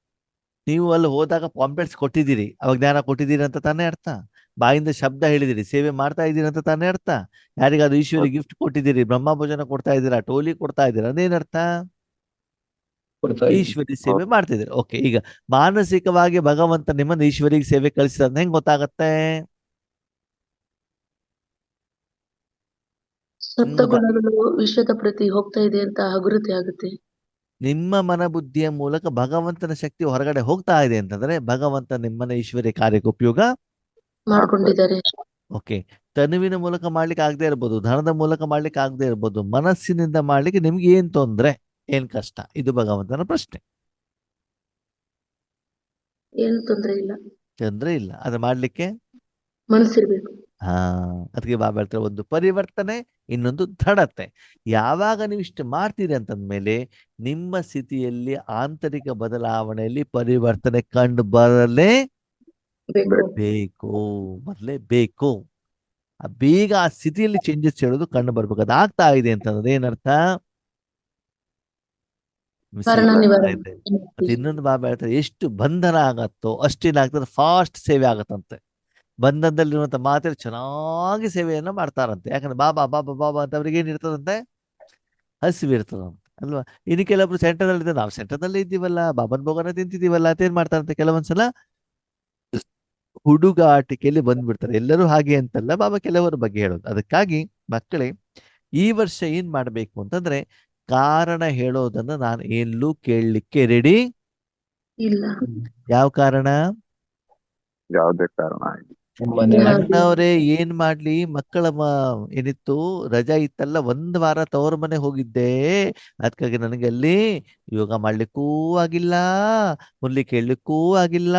ನೀವು ಅಲ್ಲಿ ಹೋದಾಗ ಪಾಂಪ್ಲೆಟ್ಸ್ ಕೊಟ್ಟಿದ್ದೀರಿ, ಅವಾಗ ಜ್ಞಾನ ಕೊಟ್ಟಿದ್ದೀರಿ ಅಂತ ತಾನೇ ಅರ್ಥ. ಬಾಯಿಂದ ಶಬ್ದ ಹೇಳಿದಿರಿ, ಸೇವೆ ಮಾಡ್ತಾ ಇದ್ದೀರಿ ಅಂತ ತಾನೇ ಅರ್ಥ. ಯಾರಿಗಾದ್ರು ಈಶ್ವರಿ ಗಿಫ್ಟ್ ಕೊಟ್ಟಿದ್ದೀರಿ, ಬ್ರಹ್ಮ ಭೋಜನ ಕೊಡ್ತಾ ಇದ್ದೀರಾ, ಟೋಲಿ ಕೊಡ್ತಾ ಇದ್ದೀರಾ, ಅದೇನರ್ಥ? ಕೊಡ್ತಾ ಇದ್ದೀವಿ. ಈಶ್ವರಿ ಸೇವೆ ಮಾಡ್ತಿದ್ದೀರಿ. ಓಕೆ, ಈಗ ಮಾನಸಿಕವಾಗಿ ಭಗವಂತ ನಿಮ್ಮನ್ನು ಈಶ್ವರಿಗೆ ಸೇವೆ ಕಳಿಸಿದ ಹೆಂಗ್ ಗೊತ್ತಾಗತ್ತೆ? ಸಪ್ತಗುಣಗಳು ವಿಶ್ವದ ಪ್ರತಿ ಹೋಗ್ತಾ ಇದೆ ಅಂತ ಹಗುರತೆ ಆಗುತ್ತೆ. ನಿಮ್ಮ ಮನಬುದ್ಧಿಯ ಮೂಲಕ ಭಗವಂತನ ಶಕ್ತಿ ಹೊರಗಡೆ ಹೋಗ್ತಾ ಇದೆ ಅಂತಂದ್ರೆ ಭಗವಂತ ನಿಮ್ಮನ್ನ ಈಶ್ವರ್ಯ ಕಾರ್ಯಕ್ಕೆ ಉಪಯೋಗ. ಮಾಡ್ಕೊಂಡಿದ್ದಾರೆ. ಓಕೆ, ತನುವಿನ ಮೂಲಕ ಮಾಡ್ಲಿಕ್ಕೆ ಆಗದೆ ಇರ್ಬೋದು, ಧನದ ಮೂಲಕ ಮಾಡ್ಲಿಕ್ಕೆ ಆಗದೆ ಇರ್ಬೋದು, ಮನಸ್ಸಿನಿಂದ ಮಾಡ್ಲಿಕ್ಕೆ ನಿಮ್ಗೆ ಏನ್ ತೊಂದ್ರೆ, ಏನ್ ಕಷ್ಟ? ಇದು ಭಗವಂತನ ಪ್ರಶ್ನೆ. ಏನು ತೊಂದ್ರೆ ಇಲ್ಲ, ತೊಂದ್ರೆ ಇಲ್ಲ, ಅದು ಮಾಡ್ಲಿಕ್ಕೆ ಮನಸ್ಸಿರ್ಬೇಕು. ಹಾ, ಅದಕ್ಕೆ ಬಾಬಾ ಹೇಳ್ತಾರೆ, ಒಂದು ಪರಿವರ್ತನೆ, ಇನ್ನೊಂದು ದೃಢತೆ. ಯಾವಾಗ ನೀವು ಇಷ್ಟು ಮಾಡ್ತೀರಿ ಅಂತಂದ್ಮೇಲೆ ನಿಮ್ಮ ಸ್ಥಿತಿಯಲ್ಲಿ ಆಂತರಿಕ ಬದಲಾವಣೆಯಲ್ಲಿ ಪರಿವರ್ತನೆ ಕಂಡು ಬರಲೇ ಬೇಕು. ಬೇಕು, ಮೊದಲೇ ಬೇಕು. ಬೇಗ ಆ ಸ್ಥಿತಿಯಲ್ಲಿ ಚೇಂಜಸ್ ಹೇಳೋದು ಕಂಡು ಬರ್ಬೇಕು. ಅದಾಗ್ತಾ ಇದೆ ಅಂತಂದ್ರೆ ಏನರ್ಥ? ಕಾರಣ ನಿವಾರಣೆ. ಮತ್ತೆ ಇನ್ನೊಂದು ಬಾಬಾ ಹೇಳ್ತಾರೆ, ಎಷ್ಟು ಬಂಧನ ಆಗತ್ತೋ ಅಷ್ಟೇನಾಗ್ತದೆ, ಫಾಸ್ಟ್ ಸೇವೆ ಆಗತ್ತಂತೆ. ಬಂಧನದಲ್ಲಿರುವಂತ ಮಾತ್ರ ಚೆನ್ನಾಗಿ ಸೇವೆಯನ್ನ ಮಾಡ್ತಾರಂತೆ. ಯಾಕಂದ್ರೆ ಬಾಬಾ ಬಾಬಾ ಬಾಬಾ ಅಂತ ಅವ್ರಿಗೆ ಏನಿರ್ತದಂತೆ? ಹಸಿವು ಇರ್ತದಂತೆ ಅಲ್ವಾ? ಇನ್ನು ಕೆಲವೊಬ್ರು ಸೆಂಟರ್ನಲ್ಲಿ ಇದ್ದಾರೆ, ನಾವು ಸೆಂಟರ್ನಲ್ಲಿ ಇದ್ದೀವಲ್ಲ, ಬಾಬನ್ ಭೋಗನ ತಿಂತಿದ್ದೀವಲ್ಲ ಅಂತ ಏನ್ ಮಾಡ್ತಾರಂತೆ, ಕೆಲವೊಂದ್ಸಲ ಹುಡುಗಾಟಿಕೆಯಲ್ಲಿ ಬಂದ್ಬಿಡ್ತಾರೆ. ಎಲ್ಲರೂ ಹಾಗೆ ಅಂತಲ್ಲ, ಬಾಬಾ ಕೆಲವರ ಬಗ್ಗೆ ಹೇಳೋದು. ಅದಕ್ಕಾಗಿ ಮಕ್ಕಳೇ, ಈ ವರ್ಷ ಏನ್ ಮಾಡ್ಬೇಕು ಅಂತಂದ್ರೆ, ಕಾರಣ ಹೇಳೋದನ್ನ ನಾನು ಎಲ್ಲೂ ಕೇಳಲಿಕ್ಕೆ ರೆಡಿ ಇಲ್ಲ. ಯಾವ ಕಾರಣ? ಯಾವುದೇ ಕಾರಣ ಆಗಿ ಅಣ್ಣವ್ರೆ ಏನ್ ಮಾಡ್ಲಿ, ಮಕ್ಕಳ ಏನಿತ್ತು, ರಜಾ ಇತ್ತಲ್ಲ, 1 ವಾರ ತವರ ಮನೆ ಹೋಗಿದ್ದೆ, ಅದಕ್ಕಾಗಿ ನನಗೆ ಅಲ್ಲಿ ಯೋಗ ಮಾಡ್ಲಿಕ್ಕೂ ಆಗಿಲ್ಲ, ಮುರ್ಲಿ ಕೇಳಲಿಕ್ಕೂ ಆಗಿಲ್ಲ,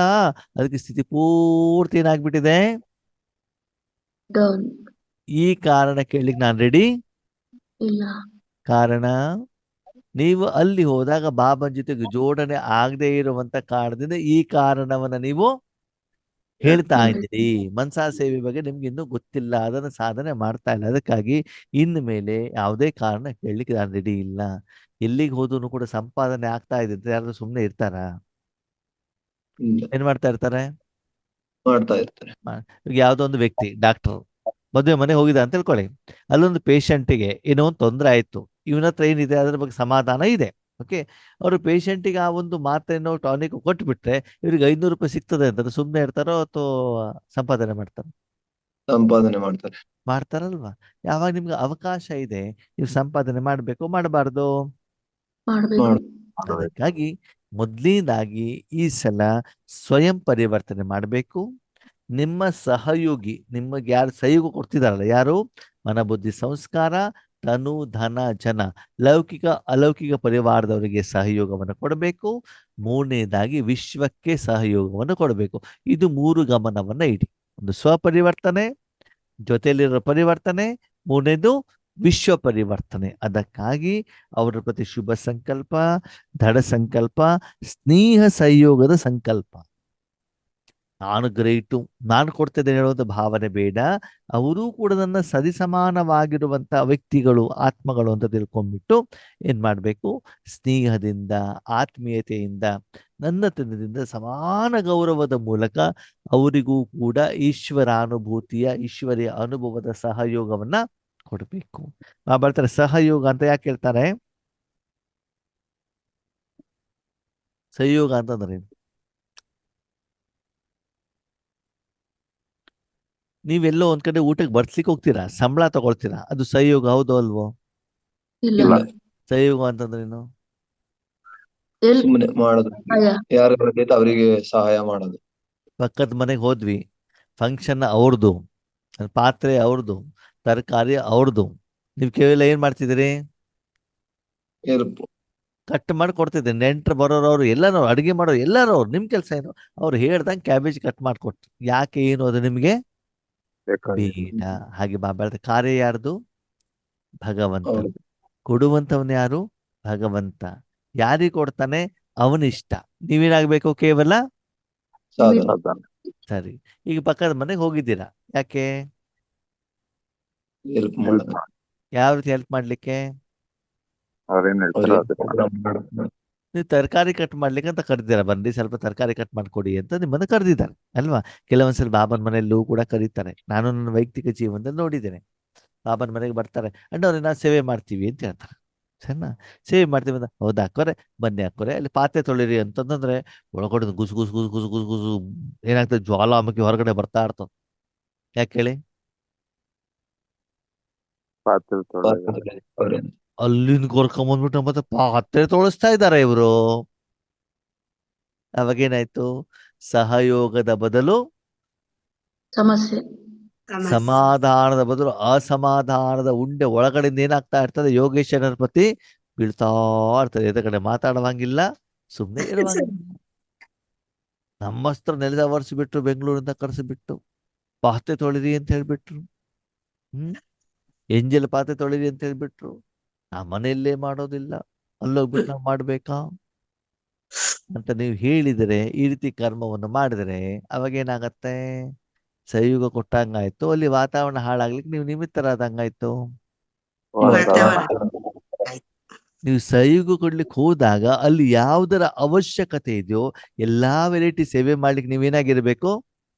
ಅದಕ್ಕೆ ಸ್ಥಿತಿ ಪೂರ್ತಿ ಏನಾಗ್ಬಿಟ್ಟಿದೆ. ಡೌನ್. ಈ ಕಾರಣ ಕೇಳಲಿಕ್ಕೆ ನಾನು ರೆಡಿ ಇಲ್ಲ. ಕಾರಣ, ನೀವು ಅಲ್ಲಿ ಹೋದಾಗ ಬಾಬನ್ ಜೊತೆಗೆ ಜೋಡಣೆ ಆಗದೆ ಇರುವಂತ ಕಾರಣದಿಂದ ಈ ಕಾರಣವನ್ನ ನೀವು ಹೇಳ್ತಾ ಇದ್ದೀರಿ. ಮನಸಾ ಸೇವೆ ಬಗ್ಗೆ ನಿಮ್ಗೆ ಇನ್ನೂ ಗೊತ್ತಿಲ್ಲ, ಅದನ್ನ ಸಾಧನೆ ಮಾಡ್ತಾ ಇಲ್ಲ. ಅದಕ್ಕಾಗಿ ಇನ್ನು ಮೇಲೆ ಯಾವುದೇ ಕಾರಣ ಕೇಳಲಿಕ್ಕೆ ನಾನು ರೆಡಿ ಇಲ್ಲ. ಎಲ್ಲಿಗೆ ಹೋದ್ರು ಕೂಡ ಸಂಪಾದನೆ ಆಗ್ತಾ ಇದೆ ಅಂತ ಯಾರಾದ್ರೂ ಸುಮ್ಮನೆ ಇರ್ತಾರ? ಇಲ್ಲ, ಏನ್ ಮಾಡ್ತಾ ಇರ್ತಾರೆ? ಮಾಡ್ತಾ ಇರ್ತಾರೆ. ಈಗ ಯಾವ್ದೋ ಒಂದು ವ್ಯಕ್ತಿ ಡಾಕ್ಟರ್ ಮದುವೆ ಮನೆ ಹೋಗಿದ ಅಂತ ತಿಳ್ಕೊಳ್ಳಿ, ಅಲ್ಲೊಂದು ಪೇಷಂಟಿಗೆ ಏನೋ ಒಂದು ತೊಂದರೆ ಆಯ್ತು, ಇವನ ಹತ್ರ ಏನಿದೆ ಅದ್ರ ಬಗ್ಗೆ ಸಮಾಧಾನ ಇದೆ. ಓಕೆ, ಅವರು ಪೇಷಂಟಿಗೆ ಆ ಒಂದು ಮಾತ್ರೆನೋ ಟಾನಿಕ್ ಕೊಟ್ಬಿಟ್ರೆ ಇವ್ರಿಗೆ 500 ರೂಪಾಯಿ ಸಿಗ್ತದೆ ಅಂತ ಸುಮ್ಮನೆ ಇರ್ತಾರೋ ಅಥವಾ ಸಂಪಾದನೆ ಮಾಡ್ತಾರೋ? ಸಂಪಾದನೆ ಮಾಡ್ತಾರೆ. ಮಾಡ್ತಾರಲ್ವಾ? ಯಾವಾಗ ನಿಮ್ಗೆ ಅವಕಾಶ ಇದೆ, ನೀವು ಸಂಪಾದನೆ ಮಾಡ್ಬೇಕು, ಮಾಡಬಾರ್ದು? ಮಾಡ್ಬೇಕು. ಅದಕ್ಕಾಗಿ ಮೊದಲನೇದಾಗಿ ಈ ಸಲ ಸ್ವಯಂ ಪರಿವರ್ತನೆ ಮಾಡಬೇಕು. ನಿಮ್ಮ ಸಹಯೋಗಿ, ನಿಮಗೆ ಯಾರು ಸಹಯೋಗ ಕೊಡ್ತಿದಾರಲ್ಲ, ಯಾರು? ಮನಬುದ್ಧಿ ಸಂಸ್ಕಾರ, ತನು ಧನ ಜನ, ಲೌಕಿಕ ಅಲೌಕಿಕ ಪರಿವಾರದವರಿಗೆ ಸಹಯೋಗವನ್ನು ಕೊಡಬೇಕು. 3ನೇದಾಗಿ ವಿಶ್ವಕ್ಕೆ ಸಹಯೋಗವನ್ನು ಕೊಡಬೇಕು. ಇದು 3 ಗಮನವನ್ನ ಇಡಿ. ಒಂದು ಸ್ವಪರಿವರ್ತನೆ, ಜೊತೆಯಲ್ಲಿರೋ ಪರಿವರ್ತನೆ, 3ನೇದು ವಿಶ್ವ ಪರಿವರ್ತನೆ. ಅದಕ್ಕಾಗಿ ಅವರ ಪ್ರತಿ ಶುಭ ಸಂಕಲ್ಪ, ದೃಢ ಸಂಕಲ್ಪ, ಸ್ನೇಹ ಸಹಯೋಗದ ಸಂಕಲ್ಪ. ನಾನು ಗ್ರೇಟು, ನಾನು ಕೊಡ್ತಿದ್ದೇನೆ ಹೇಳುವಂಥ ಭಾವನೆ ಬೇಡ. ಅವರೂ ಕೂಡ ನನ್ನ ಸರಿಸಮಾನವಾಗಿರುವಂಥ ವ್ಯಕ್ತಿಗಳು, ಆತ್ಮಗಳು ಅಂತ ತಿಳ್ಕೊಂಡ್ಬಿಟ್ಟು ಏನ್ ಮಾಡಬೇಕು? ಸ್ನೇಹದಿಂದ, ಆತ್ಮೀಯತೆಯಿಂದ, ನನ್ನತನದಿಂದ, ಸಮಾನ ಗೌರವದ ಮೂಲಕ ಅವರಿಗೂ ಕೂಡ ಈಶ್ವರಾನುಭೂತಿಯ, ಈಶ್ವರಿಯ ಅನುಭವದ ಸಹಯೋಗವನ್ನ ಕೊಡಬೇಕು. ಬರ್ತಾರೆ ಸಹಯೋಗ ಅಂತ ಯಾಕೆ ಹೇಳ್ತಾರೆ? ಸಹಯೋಗ ಅಂತಂದ್ರೆ ನೀವೆಲ್ಲೋ ಒಂದ್ ಕಡೆ ಊಟಕ್ಕೆ ಬರ್ಸ್ಲಿಕ್ಕೆ ಹೋಗ್ತೀರಾ, ಸಂಬಳ ತಗೊಳ್ತೀರಾ, ಅದು ಸಹಯೋಗ ಹೌದೋ ಅಲ್ವೋ? ಇಲ್ಲ. ಇಲ್ಲ, ಸಹಯೋಗ ಅಂತಂದ್ರೇನು? ಸುಮ್ಮನೆ ಮಾಡೋದು. ಯಾರು ಅವರಿಗೆ ಸಹಾಯ ಮಾಡೋದು. ಪಕ್ಕದ ಮನೆಗೆ ಹೋದ್ವಿ, ಫಂಕ್ಷನ್ ಅವ್ರದ್ದು, ಪಾತ್ರೆ ಅವ್ರದ್ದು, ತರಕಾರಿ ಅವ್ರದ್ದು, ನೀವು ಕೇವಲ ಏನ್ ಮಾಡ್ತಿದ್ದೀರಿ? ಹೆಲ್ಪ್. ಕಟ್ ಮಾಡಿ ಕೊಡ್ತಿದ್ದೆ. ನೆಂಟ್ರು ಬರೋರು, ಅವ್ರು ಎಲ್ಲರೂ ಅಡುಗೆ ಮಾಡೋರು ಎಲ್ಲರೂ ಅವ್ರು, ನಿಮ್ ಕೆಲಸ ಏನು? ಅವ್ರು ಹೇಳ್ದಂಗೆ ಕ್ಯಾಬೇಜ್ ಕಟ್ ಮಾಡಿಕೊಟ್ರು. ಯಾಕೆ? ಏನು ಅದು ನಿಮ್ಗೆ ಬೇಡ. ಹಾಗೆ ಬಾಬಾ ಕಾರ್ಯ ಯಾರ್ದು? ಭಗವಂತ. ಕೊಡುವಂತವನ್ ಯಾರು? ಭಗವಂತ. ಯಾರಿಗೆ ಕೊಡ್ತಾನೆ ಅವನಿಷ್ಟ. ನೀವೇನಾಗ್ಬೇಕು ಕೇವಲ ಸಾಧನ ಸಾಧನ. ಸರಿ. ಈಗ ಪಕ್ಕದ ಮನೆಗೆ ಹೋಗಿದ್ದೀರಾ, ಯಾಕೆ? ಹೆಲ್ಪ್ ಹೆಲ್ಪ್ ಮಾಡೋದು. ಮಾಡಿ ಯಾವ ರೀತಿ ಹೆಲ್ಪ್ ಮಾಡ್ಲಿಕ್ಕೆ? ಅವ್ರೇನ್ ಹೇಳ್ತಾರೋ ಅವ್ರಿಗೆ ಅದನ್ನ ಪ್ರೋಗ್ರಾಮ್ ಮಾಡೋದು. ನೀವು ತರಕಾರಿ ಕಟ್ ಮಾಡ್ಲಿಕ್ಕೆ ಅಂತ ಕರೆದಿದ್ದಾರೆ, ಬನ್ನಿ ಸ್ವಲ್ಪ ತರಕಾರಿ ಕಟ್ ಮಾಡ್ಕೊಡಿ ಅಂತ ನಿಮ್ಮನ್ನು ಕರೆದಿದ್ದಾರೆ ಅಲ್ವಾ? ಕೆಲವೊಂದ್ಸಲ ಬಾಬನ ಮನೆಯಲ್ಲೂ ಕೂಡ ಕರೀತಾರೆ. ನಾನು ನನ್ನ ವೈಯಕ್ತಿಕ ಜೀವನದಲ್ಲಿ ನೋಡಿದ್ದೇನೆ. ಬಾಬನ ಮನೆಗೆ ಬರ್ತಾರೆ, ಅಣ್ಣವ್ರೆ ನಾವು ಸೇವೆ ಮಾಡ್ತೀವಿ ಅಂತ ಹೇಳ್ತಾರೆ. ಸರಿನಾ? ಸೇವೆ ಮಾಡ್ತೀವಿ ಅಂತ, ಹೌದಾ ಹಾಕೋರೆ, ಬನ್ನಿ ಹಾಕೋರೆ, ಅಲ್ಲಿ ಪಾತ್ರೆ ತೊಳಿರಿ ಅಂತಂದ್ರೆ ಒಳಗಡೆ ಗುಸು ಗುಸು ಗುಸು ಗುಸು ಗುಸು ಗುಸು ಏನಾಗ್ತದೆ, ಜ್ವಾಲಾಮುಖಿ ಹೊರಗಡೆ ಬರ್ತಾ ಇರ್ತದೆ. ಯಾಕೆ ಹೇಳಿ? ಪಾತ್ರೆ ತೊಳೆಯೋದು. ಪಾತ್ರೆ ಅವ್ರೇನು ಅಲ್ಲಿಂದ ಕರ್ಕೊಂಬಂದ್ಬಿಟ್ಟು ಮತ್ತೆ ಪಾತ್ರೆ ತೊಳಸ್ತಾ ಇದ್ದಾರೆ ಇವರು. ಅವಾಗೇನಾಯ್ತು? ಸಹಯೋಗದ ಬದಲು ಸಮಸ್ಯೆ. ಸಮಾಧಾನದ ಬದಲು ಅಸಮಾಧಾನದ ಉಂಡೆ ಒಳಗಡೆಯಿಂದ ಏನಾಗ್ತಾ ಇರ್ತದೆ? ಯೋಗೇಶ್ವರನ ಪ್ರತಿ ಬೀಳ್ತಾ ಇರ್ತದೆ. ಎದ ಕಡೆ ಮಾತಾಡುವಂಗಿಲ್ಲ, ಸುಮ್ಮನೆ ಇರುವಂಗಿಲ್ಲ. ನಮ್ಮಸ್ತ್ರ ನೆಲದ ಒರೆಸಿಬಿಟ್ರು, ಬೆಂಗಳೂರಿಂದ ಕರೆಸಿಬಿಟ್ಟು ಪಾತ್ರೆ ತೊಳಿರಿ ಅಂತ ಹೇಳ್ಬಿಟ್ರು. ಎಂಜಲ್ ಪಾತ್ರೆ ತೊಳಿರಿ ಅಂತ ಹೇಳ್ಬಿಟ್ರು. ನಾ ಮನೆಯಲ್ಲೇ ಮಾಡೋದಿಲ್ಲ, ಅಲ್ಲೋಗ್ಬಿಟ್ಟು ನಾವು ಮಾಡ್ಬೇಕಾ ಅಂತ ನೀವು ಹೇಳಿದರೆ, ಈ ರೀತಿ ಕರ್ಮವನ್ನು ಮಾಡಿದರೆ ಅವಾಗೇನಾಗತ್ತೆ? ಸಹಯೋಗ ಕೊಟ್ಟಂಗಾಯ್ತು, ಅಲ್ಲಿ ವಾತಾವರಣ ಹಾಳಾಗ್ಲಿಕ್ಕೆ ನೀವು ನಿಮಿತ್ತರಾದಂಗಾಯ್ತು. ವಾತಾವರಣ. ನೀವು ಸಹಯೋಗ ಕೊಡ್ಲಿಕ್ಕೆ ಹೋದಾಗ ಅಲ್ಲಿ ಯಾವುದರ ಅವಶ್ಯಕತೆ ಇದೆಯೋ ಎಲ್ಲಾ ವೆರೈಟಿ ಸೇವೆ ಮಾಡ್ಲಿಕ್ಕೆ ನೀವೇನಾಗಿರ್ಬೇಕು?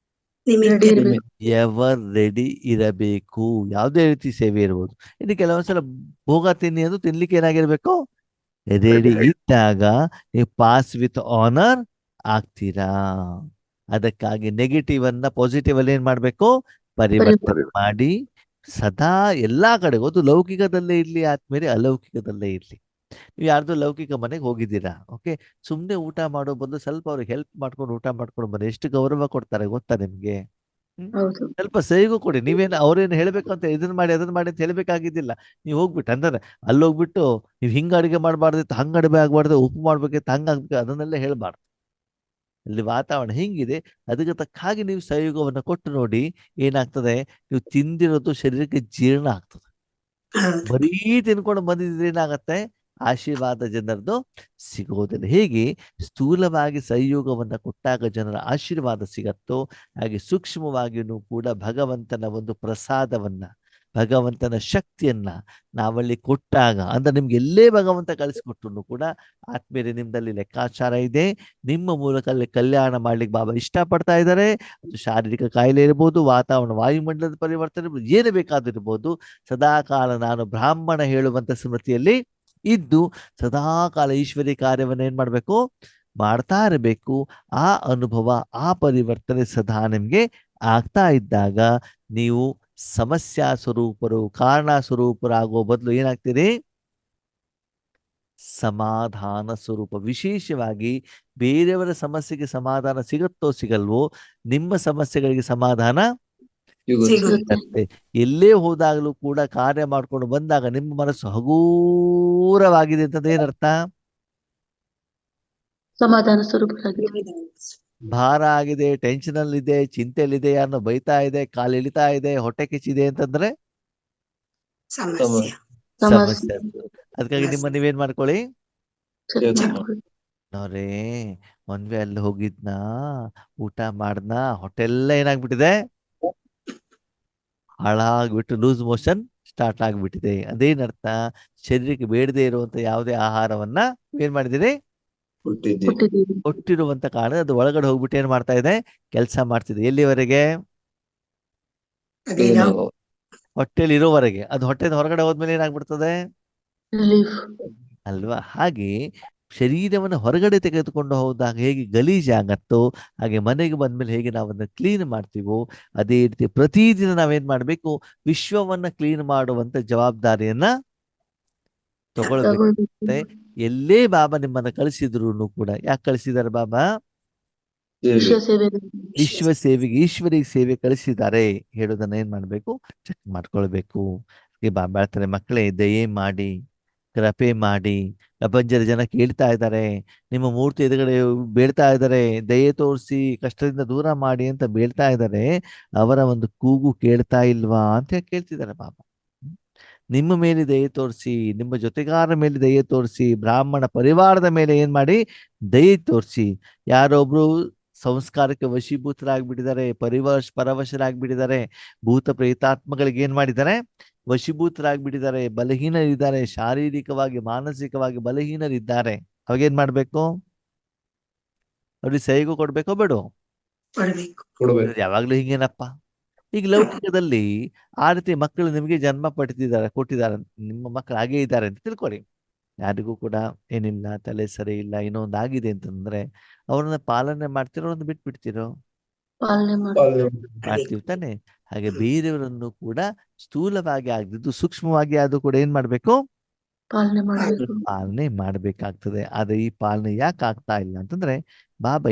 ರೆಡಿ ಇರ್ಬೇಕು. ಎವರ್ ರೆಡಿ ಇರಬೇಕು. ಯಾವುದೇ ರೀತಿ ಸೇವೆ ಇರ್ಬೋದು. ಇನ್ನು ಕೆಲವೊಂದ್ಸಲ ಭೋಗ ತಿನ್ನಿ ಅದು ತಿನ್ಲಿಕ್ಕೆ ಏನಾಗಿರ್ಬೇಕು? ರೆಡಿ ಇದ್ದಾಗ ನೀವು ಪಾಸ್ ವಿತ್ ಆನರ್ ಆಗ್ತೀರಾ. ಅದಕ್ಕಾಗಿ ನೆಗೆಟಿವ್ ಅನ್ನ ಪಾಸಿಟಿವ್ ಅಲ್ಲಿ ಏನ್ ಮಾಡ್ಬೇಕು? ಪರಿವರ್ತನೆ ಮಾಡಿ ಸದಾ ಎಲ್ಲಾ ಕಡೆ, ಅದು ಲೌಕಿಕದಲ್ಲೇ ಇರ್ಲಿ ಆದ್ಮೇಲೆ ಅಲೌಕಿಕದಲ್ಲೇ ಇರ್ಲಿ. ನೀವು ಯಾರ್ದು ಲೌಕಿಕ ಮನೆಗೆ ಹೋಗಿದ್ದೀರಾ, ಓಕೆ, ಸುಮ್ನೆ ಊಟ ಮಾಡೋ ಬದಲು ಸ್ವಲ್ಪ ಅವ್ರಿಗೆ ಹೆಲ್ಪ್ ಮಾಡ್ಕೊಂಡು ಊಟ ಮಾಡ್ಕೊಂಡು ಬನ್ನಿ. ಎಷ್ಟು ಗೌರವ ಕೊಡ್ತಾರೆ ಗೊತ್ತಾ ನಿಮ್ಗೆ? ಹೌದು. ಸ್ವಲ್ಪ ಸಹಿಗೂ ಕೊಡಿ. ನೀವೇನು ಅವ್ರೇನು ಹೇಳ್ಬೇಕು ಅಂತ ಇದನ್ನ ಮಾಡಿ ಅದನ್ನ ಮಾಡಿ ಅಂತ ಹೇಳ್ಬೇಕಾಗಿದ್ದಿಲ್ಲ. ನೀವು ಹೋಗ್ಬಿಟ್ಟು ಅಂದ್ರೆ ಅಲ್ಲಿ ಹೋಗ್ಬಿಟ್ಟು ನೀವು ಹಿಂಗ ಅಡಿಗೆ ಮಾಡಬಾರ್ದಿತ್ತು, ಹಂಗ ಅಡಿಗೆ ಆಗ್ಬಾರ್ದು, ಉಪ್ಪು ಮಾಡ್ಬೇಕಿತ್ತು, ಹಂಗ ಆಗ್ಬೇಕು, ಅದನ್ನೆಲ್ಲ ಹೇಳ್ಬಾರ್ದು. ಅಲ್ಲಿ ವಾತಾವರಣ ಹಿಂಗಿದೆ, ಅದಕ್ಕೆ ತಕ್ಕ ಹಾಗೆ ನೀವು ಸಹಯೋಗವನ್ನು ಕೊಟ್ಟು ನೋಡಿ. ಏನಾಗ್ತದೆ? ನೀವು ತಿಂದಿರೋದು ಶರೀರಕ್ಕೆ ಜೀರ್ಣ ಆಗ್ತದೆ. ಬರೀ ತಿನ್ಕೊಂಡು ಬಂದಿದ್ರೆ ಏನಾಗತ್ತೆ? ಆಶೀರ್ವಾದ ಜನರದು ಸಿಗೋದಿಲ್ಲ. ಹೇಗೆ ಸ್ಥೂಲವಾಗಿ ಸಹಯೋಗವನ್ನ ಕೊಟ್ಟಾಗ ಜನರ ಆಶೀರ್ವಾದ ಸಿಗತ್ತೋ, ಹಾಗೆ ಸೂಕ್ಷ್ಮವಾಗಿಯೂ ಕೂಡ ಭಗವಂತನ ಒಂದು ಪ್ರಸಾದವನ್ನ, ಭಗವಂತನ ಶಕ್ತಿಯನ್ನ ನಾವಲ್ಲಿ ಕೊಟ್ಟಾಗ, ಅಂದ್ರೆ ನಿಮ್ಗೆ ಎಲ್ಲೇ ಭಗವಂತ ಕಳಿಸ್ಕೊಟ್ರು ಕೂಡ ಆತ್ಮೀಯರೇ, ನಿಮ್ದಲ್ಲಿ ಲೆಕ್ಕಾಚಾರ ಇದೆ. ನಿಮ್ಮ ಮೂಲಕ ಅಲ್ಲಿ ಕಲ್ಯಾಣ ಮಾಡ್ಲಿಕ್ಕೆ ಬಾಬಾ ಇಷ್ಟಪಡ್ತಾ ಇದ್ದಾರೆ. ಅದು ಶಾರೀರಿಕ ಕಾಯಿಲೆ ಇರ್ಬೋದು, ವಾತಾವರಣ ವಾಯುಮಂಡಲದ ಪರಿವರ್ತನೆ ಇರ್ಬೋದು, ಏನು ಬೇಕಾದಿರ್ಬೋದು. ಸದಾಕಾಲ ನಾನು ಬ್ರಾಹ್ಮಣ ಹೇಳುವಂತ ಸ್ಮೃತಿಯಲ್ಲಿ ಇದ್ದು ಸದಾಕಾಲ ಈಶ್ವರಿ ಕಾರ್ಯವನ್ನು ಏನ್ ಮಾಡ್ಬೇಕು? ಮಾಡ್ತಾ ಇರಬೇಕು. ಆ ಅನುಭವ, ಆ ಪರಿವರ್ತನೆ ಸದಾ ನಿಮ್ಗೆ ಆಗ್ತಾ ಇದ್ದಾಗ ನೀವು ಸಮಸ್ಯಾ ಸ್ವರೂಪರು, ಕಾರಣ ಸ್ವರೂಪರಾಗುವ ಬದಲು ಏನಾಗ್ತೀರಿ? ಸಮಾಧಾನ ಸ್ವರೂಪ. ವಿಶೇಷವಾಗಿ ಬೇರೆಯವರ ಸಮಸ್ಯೆಗೆ ಸಮಾಧಾನ ಸಿಗುತ್ತೋ ಸಿಗಲ್ವೋ, ನಿಮ್ಮ ಸಮಸ್ಯೆಗಳಿಗೆ ಸಮಾಧಾನ ಸಿಗುತ್ತೆ. ಎಲ್ಲೇ ಹೋದಾಗಲೂ ಕೂಡ ಕಾರ್ಯ ಮಾಡ್ಕೊಂಡು ಬಂದಾಗ ನಿಮ್ಮ ಮನಸ್ಸು ಹಗೂರವಾಗಿದೆ ಅಂತಂದ್ರೆ ಏನರ್ಥ? ಸಮಾಧಾನ ಸ್ವರೂಪರಾಗಿ. ಭಾರ ಆಗಿದೆ, ಟೆನ್ಷನ್ ಅಲ್ಲಿ ಇದೆ, ಚಿಂತೆಯಲ್ಲಿದೆ, ಯಾರನ್ನ ಬೈತಾ ಇದೆ, ಕಾಲು ಎಳಿತಾ ಇದೆ, ಹೊಟ್ಟೆ ಕಿಚ್ಚಿದೆ ಅಂತಂದ್ರೆ ಸಮಸ್ಯೆ. ಸಮಸ್ಯೆ. ಅದಕ್ಕಾಗಿ ನಿಮ್ಮ ನೀವೇನ್ ಮಾಡ್ಕೊಳ್ಳಿ? ಚೆಕ್ ಮಾಡ್ಕೊಳ್ಳಿ. ನೋಡ್ರಿ, ಒಂದ್ವೇ ಅಲ್ಲಿ ಹೋಗಿದ್ನ, ಊಟ ಮಾಡ್ದ, ಹೊಟ್ಟೆಲ್ಲ ಏನಾಗ್ಬಿಟ್ಟಿದೆ? ಹಾಳಾಗ್ಬಿಟ್ಟು ಲೂಸ್ ಮೋಷನ್ ಸ್ಟಾರ್ಟ್ ಆಗ್ಬಿಟ್ಟಿದೆ. ಅದೇನರ್ಥ? ಶರೀರಕ್ಕೆ ಬೇಡದೆ ಇರುವಂತ ಯಾವುದೇ ಆಹಾರವನ್ನ ಏನ್ ಮಾಡಿದಿರಿ? ಕೊಟ್ಟಿದ್ದೀವಿ. ಕೊಟ್ಟಿರುವಂತ ಕಾರಣ ಅದು ಒಳಗಡೆ ಹೋಗ್ಬಿಟ್ಟು ಏನ್ ಮಾಡ್ತಾ ಇದೆ? ಕೆಲಸ ಮಾಡ್ತಿದೆ. ಎಲ್ಲಿವರೆಗೆ? ಹೊಟ್ಟೆಲಿ ಇರೋವರೆಗೆ. ಅದು ಹೊಟ್ಟೆದ ಹೊರಗಡೆ ಹೋದ್ಮೇಲೆ ಏನಾಗ್ಬಿಡ್ತದೆ? ರಿಲೀಫ್. ಅಲ್ವಾ? ಹಾಗೆ ಶರೀರವನ್ನು ಹೊರಗಡೆ ತೆಗೆದುಕೊಂಡು ಹೋದಾಗ ಹೇಗೆ ಗಲೀಜಾಗತ್ತೋ, ಹಾಗೆ ಮನೆಗೆ ಬಂದ್ಮೇಲೆ ಹೇಗೆ ನಾವನ್ನ ಕ್ಲೀನ್ ಮಾಡ್ತೀವೋ, ಅದೇ ರೀತಿ ಪ್ರತಿದಿನ ನಾವೇನ್ ಮಾಡ್ಬೇಕು? ವಿಶ್ವವನ್ನ ಕ್ಲೀನ್ ಮಾಡುವಂತ ಜವಾಬ್ದಾರಿಯನ್ನ ತಗೊಳ್ಬೇಕು. ಎಲ್ಲೇ ಬಾಬಾ ನಿಮ್ಮನ್ನ ಕಳಿಸಿದ್ರು ಕೂಡ, ಯಾಕೆ ಕಳಿಸಿದಾರೆ ಬಾಬಾ? ವಿಶ್ವ ಸೇವೆ. ವಿಶ್ವ ಸೇವೆಗೆ, ಈಶ್ವರಿಗೆ ಸೇವೆ ಕಳಿಸಿದ್ದಾರೆ ಹೇಳೋದನ್ನ ಏನ್ ಮಾಡ್ಬೇಕು? ಚೆಕ್ ಮಾಡ್ಕೊಳ್ಬೇಕು. ಬಾಬಾ ಹೇಳ್ತಾರೆ, ಮಕ್ಕಳೇ ದಯೆ ಮಾಡಿ, ಕೃಪೆ ಮಾಡಿ. ಪ್ರಪಂಚದ ಜನ ಕೇಳ್ತಾ ಇದ್ದಾರೆ, ನಿಮ್ಮ ಮೂರ್ತಿ ಎದುರುಗಡೆ ಬೇಡ್ತಾ ಇದ್ದಾರೆ, ದಯೆ ತೋರಿಸಿ, ಕಷ್ಟದಿಂದ ದೂರ ಮಾಡಿ ಅಂತ ಬೇಡ್ತಾ ಇದ್ದಾರೆ. ಅವರ ಒಂದು ಕೂಗು ಕೇಳ್ತಾ ಇಲ್ವಾ ಅಂತ ಕೇಳ್ತಿದ್ದಾರೆ ಬಾಬಾ. ನಿಮ್ಮ ಮೇಲೆ ದಯೆ ತೋರಿಸಿ, ನಿಮ್ಮ ಜೊತೆಗಾರರ ಮೇಲೆ ದಯೆ ತೋರಿಸಿ, ಬ್ರಾಹ್ಮಣ ಪರಿವಾರದ ಮೇಲೆ ಏನ್ ಮಾಡಿ ದಯೆ ತೋರಿಸಿ. ಯಾರೊಬ್ರು ಸಂಸ್ಕಾರಕ್ಕೆ ವಶೀಭೂತರಾಗ್ಬಿಟ್ಟಿದ್ದಾರೆ, ಪರವಶರಾಗ್ಬಿಟ್ಟಿದ್ದಾರೆ, ಭೂತ ಪ್ರೇತಾತ್ಮಗಳಿಗೆ ಏನ್ ಮಾಡಿದ್ದಾರೆ, ವಶೀಭೂತರಾಗ್ಬಿಟ್ಟಿದ್ದಾರೆ, ಬಲಹೀನರಿದ್ದಾರೆ, ಶಾರೀರಿಕವಾಗಿ ಮಾನಸಿಕವಾಗಿ ಬಲಹೀನರಿದ್ದಾರೆ. ಅವಾಗೇನ್ ಮಾಡ್ಬೇಕು? ಅವ್ರಿಗೆ ಸಹಿಗೂ ಕೊಡ್ಬೇಕೋ ಬೇಡೋ? ಕೊಡ್ಬೇಕು. ಕೊಡ್ಬೇಕು. ಯಾವಾಗ್ಲೂ ಹಿಂಗೇನಪ್ಪ. ಈಗ ಲೌಕಿಕದಲ್ಲಿ ಆ ರೀತಿ ಮಕ್ಕಳು ನಿಮಗೆ ಜನ್ಮ ಕೊಟ್ಟಿದ್ದಾರೆ, ನಿಮ್ಮ ಮಕ್ಕಳು ಹಾಗೇ ಇದ್ದಾರೆ ಅಂತ ತಿಳ್ಕೊಳ್ಳಿ. ಯಾರಿಗೂ ಕೂಡ ಏನಿಲ್ಲ, ತಲೆ ಸರಿ ಇಲ್ಲ, ಇನ್ನೊಂದು ಆಗಿದೆ ಅಂತಂದ್ರೆ ಅವ್ರನ್ನ ಪಾಲನೆ ಮಾಡ್ತಿರೋ, ಒಂದು ಬಿಟ್ಬಿಡ್ತಿರೋ? ಪಾಲನೆ ಮಾಡ್ತೀವಿ ತಾನೆ. ಹಾಗೆ ಬೇರೆಯವರನ್ನು ಕೂಡ ಸ್ಥೂಲವಾಗಿ ಆಗದಿದ್ದು ಸೂಕ್ಷ್ಮವಾಗಿ ಆದ್ರೂ ಕೂಡ ಏನ್ ಮಾಡ್ಬೇಕು? ಪಾಲನೆ ಮಾಡಬೇಕು. ಪಾಲನೆ ಮಾಡ್ಬೇಕಾಗ್ತದೆ. ಆದ್ರೆ ಈ ಪಾಲನೆ ಯಾಕೆ ಆಗ್ತಾ ಇಲ್ಲ ಅಂತಂದ್ರೆ ಬಾಬಾ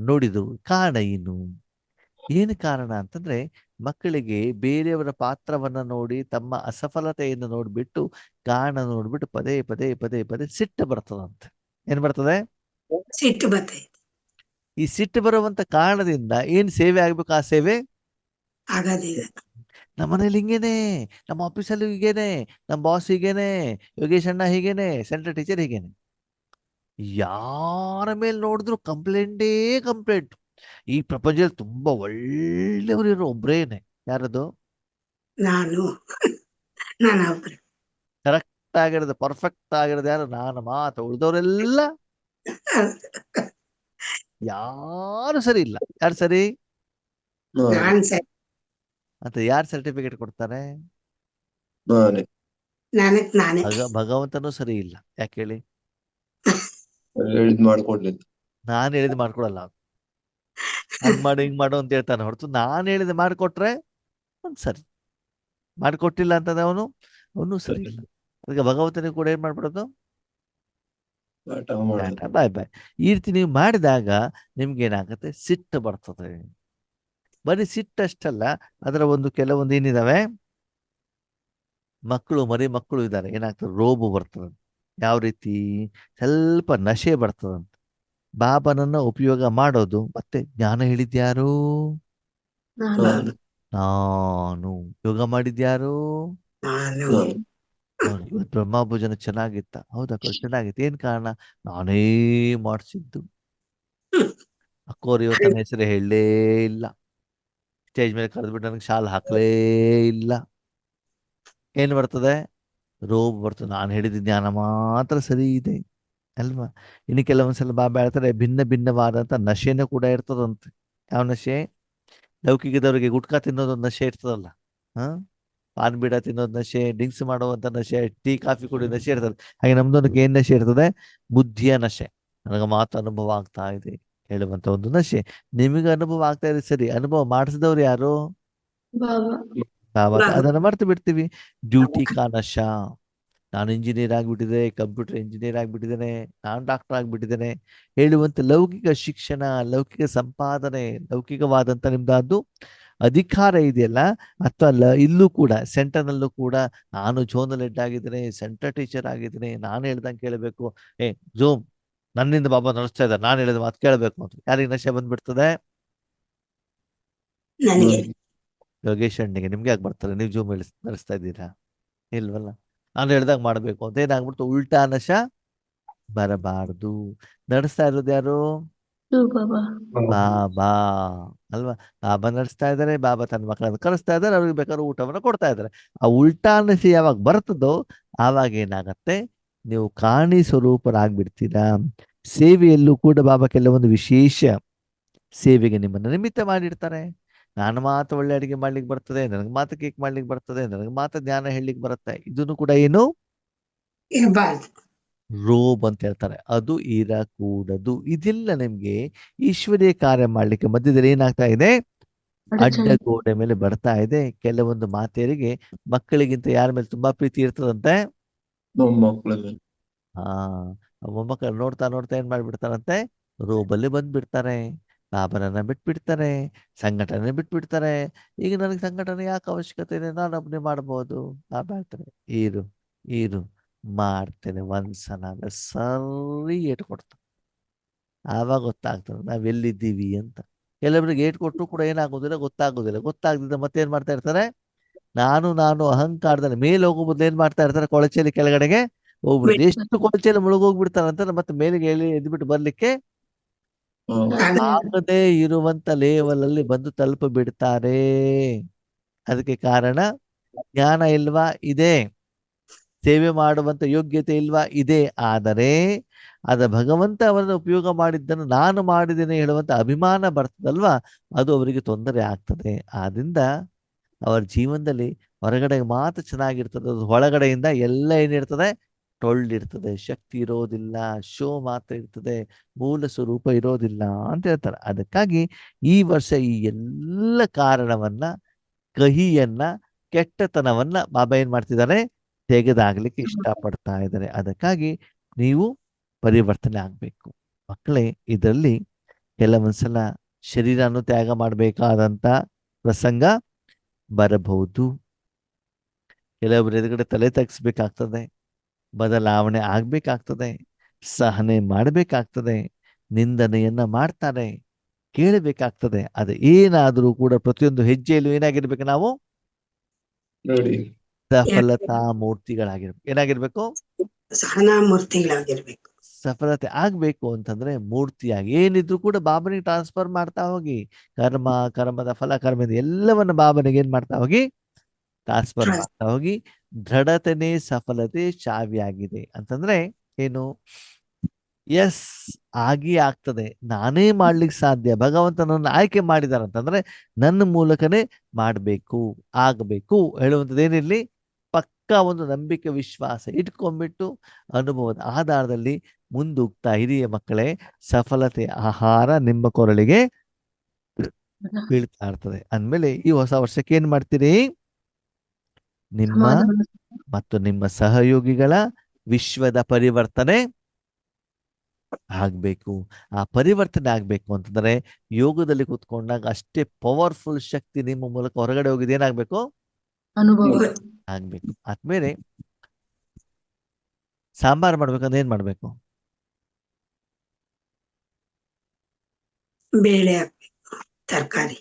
ನೋಡಿದ್ರು ಕಾರಣ ಏನು ಕಾರಣ ಅಂತಂದ್ರೆ ಮಕ್ಕಳಿಗೆ ಬೇರೆಯವರ ಪಾತ್ರವನ್ನ ನೋಡಿ ತಮ್ಮ ಅಸಫಲತೆಯನ್ನು ನೋಡ್ಬಿಟ್ಟು ಕಾರಣ ನೋಡ್ಬಿಟ್ಟು ಪದೇ ಪದೇ ಪದೇ ಪದೇ ಸಿಟ್ಟು ಬರ್ತದಂತೆ. ಏನ್ ಬರ್ತದೆ? ಸಿಟ್ಟು ಬರ್ತೈತಿ. ಈ ಸಿಟ್ಟು ಬರುವಂತ ಕಾರಣದಿಂದ ಏನ್ ಸೇವೆ ಆಗ್ಬೇಕು, ಆ ಸೇವೆ ಆಗೋದಿಲ್ಲ. ನಮ್ಮ ಮನೇಲಿ ಹಿಂಗೇನೆ, ನಮ್ಮ ಆಫೀಸಲ್ಲಿ ಹೀಗೇನೆ, ನಮ್ಮ ಬಾಸ್ ಹೀಗೇನೆ, ಯೋಗೇಶ್ ಅಣ್ಣ ಹೀಗೇನೆ, ಸೆಂಟ್ರಲ್ ಟೀಚರ್ ಹೀಗೇನೆ. ಯಾರ ಮೇಲೆ ನೋಡಿದ್ರು ಕಂಪ್ಲೇಂಟ್. ಈ ಪ್ರಪಂಚದಲ್ಲಿ ತುಂಬಾ ಒಳ್ಳೆಯವರು ಇರೋ ಒಬ್ರೇನೆ. ಯಾರದು? ನಾನು ಒಬ್ರು. ಕರೆಕ್ಟ್ ಆಗಿರೋದು, ಪರ್ಫೆಕ್ಟ್ ಆಗಿರೋದು ಯಾರು? ನಾನು ಮಾತ್ರ. ಉಳಿದವರೆಲ್ಲ ಯಾರು ಸರಿ ಇಲ್ಲ. ಯಾರು ಸರಿ ನಾನ್ ಸರಿ. ಅಂತ ಯಾರು ಸರ್ಟಿಫಿಕೇಟ್ ಕೊಡ್ತಾರೆ? ನಾನೇ ನಾನೇ ಭಗವಂತನೂ ಸರಿ ಇಲ್ಲ. ಯಾಕೆ ಹೇಳಿ? ಹೇಳಿದ್ ಮಾಡ್ಕೊಡ್ಲಿಲ್ಲ. ನಾನು ಹೇಳಿದ್ ಮಾಡ್ಕೊಡಲ್ಲ. ಹಂಗ್ ಮಾಡು ಹಿಂಗ್ ಮಾಡು ಅಂತ ಹೇಳ್ತಾನೆ ಹೊರತು ನಾನು ಹೇಳಿದ ಮಾಡ್ಕೊಟ್ರೆ ಒಂದ್ ಸರಿ, ಮಾಡ್ಕೊಟ್ಟಿಲ್ಲ ಅಂತಂದ್ರೆ ಅವನು ಸರಿ ಇಲ್ಲ. ಅದಕ್ಕೆ ಭಗವಂತನಿಗೆ ಕೂಡ ಏನ್ ಮಾಡ್ಬಿಡೋದು? ಬಾಯ್ ಬಾಯ್. ಈ ರೀತಿ ನೀವು ಮಾಡಿದಾಗ ನಿಮ್ಗೆ ಏನಾಗುತ್ತೆ? ಸಿಟ್ಟು ಬರ್ತದೆ. ಬರೀ ಸಿಟ್ಟಷ್ಟಲ್ಲ, ಅದರ ಕೆಲವೊಂದು ಏನಿದಾವೆ, ಮರಿ ಮಕ್ಕಳು ಇದ್ದಾರೆ, ಏನಾಗ್ತದೆ? ರೋಬು ಬರ್ತದೆ. ಯಾವ ರೀತಿ? ಸ್ವಲ್ಪ ನಶೆ ಬರ್ತದಂತೆ. ಬಾಬನನ್ನ ಉಪಯೋಗ ಮಾಡೋದು, ಮತ್ತೆ ಜ್ಞಾನ ಹೇಳಿದ್ಯಾರು? ನಾನು. ಯೋಗ ಮಾಡಿದ್ಯಾರು? ನೋಡಿ, ಇವತ್ತು ಬ್ರಹ್ಮಭೋಜನ ಚೆನ್ನಾಗಿತ್ತ? ಹೌದಾ, ಚೆನ್ನಾಗಿತ್ತು. ಏನ್ ಕಾರಣ? ನಾನೇ ಮಾಡಿಸಿದ್ದು. ಅಕ್ಕೋರು ಇವತ್ತು ನನ್ನ ಹೆಸರು ಹೇಳಲೇ ಇಲ್ಲ, ಸ್ಟೇಜ್ ಮೇಲೆ ಕರೆದ್ಬಿಟ್ಟು ನನಗೆ ಶಾಲ್ ಹಾಕ್ಲೇ ಇಲ್ಲ. ಏನ್ ಬರ್ತದೆ? ರೋಬ್ ಬರ್ತದೆ. ನಾನು ಹೇಳಿದ ಜ್ಞಾನ ಮಾತ್ರ ಸರಿ ಇದೆ ಅಲ್ವಾ? ಇನ್ನು ಕೆಲವೊಂದ್ಸಲ ಬಾಬಾ ಹೇಳ್ತಾರೆ, ಭಿನ್ನವಾದಂತ ನಶೆನೂ ಕೂಡ ಇರ್ತದಂತೆ. ಯಾವ ನಶೆ? ಲೌಕಿಕದವರಿಗೆ ಗುಟ್ಕಾ ತಿನ್ನೋದೊಂದು ನಶೆ ಇರ್ತದಲ್ಲ, ಪಾನ್ ಬೀಡ ತಿನ್ನೋದು ನಶೆ, ಡ್ರಿಂಕ್ಸ್ ಮಾಡುವಂತ ನಶೆ, ಟೀ ಕಾಫಿ ಕುಡಿಯೋ ನಶೆ ಇರ್ತದೆ. ಹಾಗೆ ನಮ್ದೊಂದಕ್ಕೆ ಏನ್ ನಶೆ ಇರ್ತದೆ? ಬುದ್ಧಿಯ ನಶೆ. ನನಗೆ ಮಾತ್ರ ಅನುಭವ ಆಗ್ತಾ ಇದೆ ಹೇಳುವಂತ ಒಂದು ನಶೆ. ನಿಮಗೆ ಅನುಭವ ಆಗ್ತಾ ಇದೆ ಸರಿ, ಅನುಭವ ಮಾಡಿಸಿದವ್ರು ಯಾರು? ಬಾಬಾ. ಅದನ್ನ ಮರ್ತು ಬಿಡ್ತೀವಿ. ಡ್ಯೂಟಿ ಕಾ ನಶಾ. ನಾನು ಇಂಜಿನಿಯರ್ ಆಗಿಬಿಟ್ಟಿದೆ, ಕಂಪ್ಯೂಟರ್ ಇಂಜಿನಿಯರ್ ಆಗಿಬಿಟ್ಟಿದ್ದೇನೆ, ನಾನು ಡಾಕ್ಟರ್ ಆಗಿಬಿಟ್ಟಿದ್ದೇನೆ ಹೇಳುವಂತ ಲೌಕಿಕ ಶಿಕ್ಷಣ, ಲೌಕಿಕ ಸಂಪಾದನೆ, ಲೌಕಿಕವಾದಂತ ನಿಮ್ದು ಅಧಿಕಾರ ಇದೆಯಲ್ಲ, ಅಥವಾ ಇಲ್ಲೂ ಕೂಡ ಸೆಂಟರ್ನಲ್ಲೂ ಕೂಡ ನಾನು ಝೋನಲ್ ಹೆಡ್ ಆಗಿದ್ದೇನೆ, ಸೆಂಟರ್ ಟೀಚರ್ ಆಗಿದ್ದೇನೆ, ನಾನು ಹೇಳ್ದಂಗೆ ಕೇಳಬೇಕು, ಝೂಮ್ ನನ್ನಿಂದ ಬಾಬಾ ನಡೆಸ್ತಾ ಇದ್ದಾರೆ, ನಾನು ಹೇಳಿದ ಮಾತು ಕೇಳಬೇಕು ಅಂತ ಯಾರಿಗೆ ನಶೆ ಬಂದ್ಬಿಡ್ತದೆ? ಯೋಗೇಶ್ ಅಣ್ಣಿಗೆ. ನಿಮ್ಗೆ ಯಾಕೆ ಬರ್ತಾರೆ? ನೀವು ಝೂಮ್ ನಡೆಸ್ತಾ ಇದ್ದೀರಾ? ಇಲ್ವಲ್ಲ. ನಾನು ಹೇಳ್ದಾಗ ಮಾಡ್ಬೇಕು ಅಂತ ಏನಾಗ್ಬಿಡ್ತು? ಉಲ್ಟಾ ನಶ ಬರಬಾರ್ದು. ನಡೆಸ್ತಾ ಇರೋದು ಯಾರು? ಬಾಬಾ ಅಲ್ವಾ? ಬಾಬಾ ನಡೆಸ್ತಾ ಇದ್ದಾರೆ. ಬಾಬಾ ತನ್ನ ಮಕ್ಕಳನ್ನು ಕರೆಸ್ತಾ ಇದ್ದಾರೆ, ಅವ್ರಿಗೆ ಬೇಕಾದ್ರೆ ಊಟವನ್ನು ಕೊಡ್ತಾ ಇದ್ದಾರೆ. ಆ ಉಲ್ಟಾ ನಶ ಯಾವಾಗ ಬರ್ತದೋ ಆವಾಗ ಏನಾಗತ್ತೆ? ನೀವು ಕಾಣಿ ಸ್ವರೂಪರಾಗ್ಬಿಡ್ತೀರಾ. ಸೇವೆಯಲ್ಲೂ ಕೂಡ ಬಾಬಾ ಕೆಲವೊಂದು ವಿಶೇಷ ಸೇವೆಗೆ ನಿಮ್ಮನ್ನು ನಿಮಿತ್ತ ಮಾಡಿರ್ತಾರೆ. ನಾನು ಮಾತ್ರ ಒಳ್ಳೆ ಅಡಿಗೆ ಮಾಡ್ಲಿಕ್ಕೆ ಬರ್ತದೆ, ನನಗೆ ಮಾತ್ರ ಕೇಕ್ ಮಾಡ್ಲಿಕ್ಕೆ ಬರ್ತದೆ, ನನಗೆ ಮಾತ್ರ ಜ್ಞಾನ ಹೇಳಲಿಕ್ಕೆ ಬರುತ್ತೆ, ಇದನ್ನು ಕೂಡ ಏನು ರೋಬ್ ಅಂತ ಹೇಳ್ತಾರೆ. ಅದು ಇರಕೂಡದು. ಇದೆಲ್ಲ ನಿಮ್ಗೆ ಈಶ್ವರೀಯ ಕಾರ್ಯ ಮಾಡ್ಲಿಕ್ಕೆ ಮಧ್ಯದಲ್ಲಿ ಏನಾಗ್ತಾ ಇದೆ? ಅಡ್ಡಗೋಡೆ ಮೇಲೆ ಬರ್ತಾ ಇದೆ. ಕೆಲವೊಂದು ಮಾತೆಯರಿಗೆ ಮಕ್ಕಳಿಗಿಂತ ಯಾರ ಮೇಲೆ ತುಂಬಾ ಪ್ರೀತಿ ಇರ್ತದಂತೆ? ಮೊಮ್ಮಕ್ಕಳು ನೋಡ್ತಾ ನೋಡ್ತಾ ಏನ್ ಮಾಡ್ಬಿಡ್ತಾರಂತೆ? ರೋಬಲ್ಲಿ ಬಂದ್ಬಿಡ್ತಾರೆ. ಬಾಬನನ್ನ ಬಿಟ್ಬಿಡ್ತಾರೆ, ಸಂಘಟನೆ ಬಿಟ್ಬಿಡ್ತಾರೆ. ಈಗ ನನಗೆ ಸಂಘಟನೆ ಯಾಕೆ ಅವಶ್ಯಕತೆ ಇದೆ? ನಾನು ಒಬ್ಬನೇ ಮಾಡ್ಬೋದು. ಬಾಬಾ ಹೇಳ್ತಾರೆ, ಇರು ಮಾಡ್ತೇನೆ ಒಂದ್ಸಲ ಅಂದ್ರೆ ಸರಿ ಏಟ್ ಕೊಡ್ತಾರೆ. ಆವಾಗ ಗೊತ್ತಾಗ್ತದೆ ನಾವೆಲ್ಲಿದ್ದೀವಿ ಅಂತ. ಕೆಲವರಿಗೆ ಏಟ್ ಕೊಟ್ಟರು ಕೂಡ ಏನಾಗೋದಿಲ್ಲ, ಗೊತ್ತಾಗೋದಿಲ್ಲ. ಗೊತ್ತಾಗದಿದ್ದ ಮತ್ತೇನ್ ಮಾಡ್ತಾ ಇರ್ತಾರೆ? ನಾನು ಅಹಂಕಾರದಲ್ಲಿ ಮೇಲೆ ಹೋಗೋ ಬದಲು ಏನ್ ಮಾಡ್ತಾ ಇರ್ತಾರೆ, ಕೊಳಚೆಯಲ್ಲಿ ಕೆಳಗಡೆಗೆ ಹೋಗ್ಬಿಡ್ತಾರೆ. ಬಿಟ್ಟು ಎಷ್ಟು ಕೊಳಚೆಯಲ್ಲಿ ಮುಳುಗೋಗ್ಬಿಡ್ತಾರೆ ಅಂತ ಮತ್ತೆ ಮೇಲಿಗೆ ಎದ್ಬಿಟ್ಟು ಬರ್ಲಿಕ್ಕೆ ಆಗದೆ ಇರುವಂತ ಲೇವಲ್ ಅಲ್ಲಿ ಬಂದು ತಲುಪ ಬಿಡ್ತಾರೆ. ಅದಕ್ಕೆ ಕಾರಣ ಜ್ಞಾನ ಇಲ್ವಾ? ಇದೆ. ಸೇವೆ ಮಾಡುವಂತ ಯೋಗ್ಯತೆ ಇಲ್ವಾ? ಇದೆ. ಆದರೆ ಭಗವಂತ ಅವರನ್ನು ಉಪಯೋಗ ಮಾಡಿದ್ದನ್ನು ನಾನು ಮಾಡಿದ್ದೇನೆ ಹೇಳುವಂತ ಅಭಿಮಾನ ಬರ್ತದಲ್ವಾ, ಅದು ಅವರಿಗೆ ತೊಂದರೆ ಆಗ್ತದೆ. ಆದ್ರಿಂದ ಅವರ ಜೀವನದಲ್ಲಿ ಹೊರಗಡೆ ಮಾತ್ರ ಚೆನ್ನಾಗಿರ್ತದೆ, ಅದು ಒಳಗಡೆಯಿಂದ ಎಲ್ಲ ಏನಿರ್ತದೆ, ಟೊಳ್ಳಿರ್ತದೆ, ಶಕ್ತಿ ಇರೋದಿಲ್ಲ, ಶೋ ಮಾತ್ರ ಇರ್ತದೆ, ಮೂಲ ಸ್ವರೂಪ ಇರೋದಿಲ್ಲ ಅಂತ ಹೇಳ್ತಾರೆ. ಅದಕ್ಕಾಗಿ ಈ ವರ್ಷ ಈ ಎಲ್ಲ ಕಾರಣವನ್ನ, ಕಹಿಯನ್ನ, ಕೆಟ್ಟತನವನ್ನ ಬಾಬಾ ಏನ್ ಮಾಡ್ತಿದ್ದಾರೆ, ತೆಗೆದಾಗ್ಲಿಕ್ಕೆ ಇಷ್ಟಪಡ್ತಾ ಇದ್ದಾರೆ. ಅದಕ್ಕಾಗಿ ನೀವು ಪರಿವರ್ತನೆ ಆಗ್ಬೇಕು ಮಕ್ಕಳೇ. ಇದರಲ್ಲಿ ಕೆಲವೊಂದ್ಸಲ ಶರೀರವನ್ನು ತ್ಯಾಗ ಮಾಡಬೇಕಾದಂತ ಪ್ರಸಂಗ ಬರಬಹುದು. ಕೆಲವೊಬ್ಬರ ಎದುರುಗಡೆ ತಲೆ ತಗ್ಸ್ಬೇಕಾಗ್ತದೆ, ಬದಲಾವಣೆ ಆಗ್ಬೇಕಾಗ್ತದೆ, ಸಹನೆ ಮಾಡಬೇಕಾಗ್ತದೆ, ನಿಂದನೆಯನ್ನ ಮಾಡ್ತಾರೆ, ಕೇಳಬೇಕಾಗ್ತದೆ. ಅದು ಏನಾದರೂ ಕೂಡ ಪ್ರತಿಯೊಂದು ಹೆಜ್ಜೆಯಲ್ಲೂ ಏನಾಗಿರ್ಬೇಕು, ನಾವು ನೋಡಿ ಸಫಲತಾ ಮೂರ್ತಿಗಳಾಗಿರ್ಬೇಕು. ಏನಾಗಿರ್ಬೇಕು? ಸಹನಾ ಮೂರ್ತಿಗಳಾಗಿರ್ಬೇಕು. ಸಫಲತೆ ಆಗ್ಬೇಕು ಅಂತಂದ್ರೆ ಮೂರ್ತಿಯಾಗಿ ಏನಿದ್ರು ಕೂಡ ಬಾಬನಿಗೆ ಟ್ರಾನ್ಸ್ಫರ್ ಮಾಡ್ತಾ ಹೋಗಿ. ಕರ್ಮ, ಕರ್ಮದ ಫಲ, ಕರ್ಮದ ಎಲ್ಲವನ್ನ ಬಾಬನಿಗೆ ಏನ್ ಮಾಡ್ತಾ ಹೋಗಿ, ಟ್ರಾನ್ಸ್ಫರ್ ಮಾಡ್ತಾ ಹೋಗಿ. ದೃಢತೆನೇ ಸಫಲತೆ ಚಾವಿಯಾಗಿದೆ ಅಂತಂದ್ರೆ ಏನು? ಎಸ್, ಆಗಿ ಆಗ್ತದೆ. ನಾನೇ ಮಾಡ್ಲಿಕ್ಕೆ ಸಾಧ್ಯ, ಭಗವಂತ ನನ್ನ ಆಯ್ಕೆ ಮಾಡಿದಾರಂತಂದ್ರೆ ನನ್ನ ಮೂಲಕನೇ ಮಾಡಬೇಕು, ಆಗಬೇಕು ಹೇಳುವಂಥದ್ದೇನಿರ್ಲಿ, ಪಕ್ಕ ಒಂದು ನಂಬಿಕೆ, ವಿಶ್ವಾಸ ಇಟ್ಕೊಂಡ್ಬಿಟ್ಟು ಅನುಭವದ ಆಧಾರದಲ್ಲಿ ಮುಂದೋಗ್ತಾ ಹಿರಿಯ ಮಕ್ಕಳೇ. ಸಫಲತೆ ಆಹಾರ ನಿಮ್ಮ ಕೊರಳಿಗೆ ಬೀಳ್ತಾ ಇರ್ತದೆ. ಅಂದ್ಮೇಲೆ ಈ ಹೊಸ ವರ್ಷಕ್ಕೆ ಏನ್ ಮಾಡ್ತೀರಿ? ನಿಮ್ಮ ಮತ್ತು ನಿಮ್ಮ ಸಹಯೋಗಿಗಳ ವಿಶ್ವದ ಪರಿವರ್ತನೆ ಆಗ್ಬೇಕು. ಆ ಪರಿವರ್ತನೆ ಆಗ್ಬೇಕು ಅಂತಂದ್ರೆ ಯೋಗದಲ್ಲಿ ಕೂತ್ಕೊಂಡಾಗ ಅಷ್ಟೇ ಪವರ್ಫುಲ್ ಶಕ್ತಿ ನಿಮ್ಮ ಮೂಲಕ ಹೊರಗಡೆ ಹೋಗಿದ್ದು ಏನಾಗ್ಬೇಕು? ಅನುಭವ ಆಗ್ಬೇಕು. ಆದ್ಮೇಲೆ ಸಾಂಬಾರ್ ಮಾಡ್ಬೇಕಂದ್ರೆ ಏನ್ ಮಾಡ್ಬೇಕು? ಬೇಳೆ ಹಾಕ್ಬೇಕು, ತರಕಾರಿ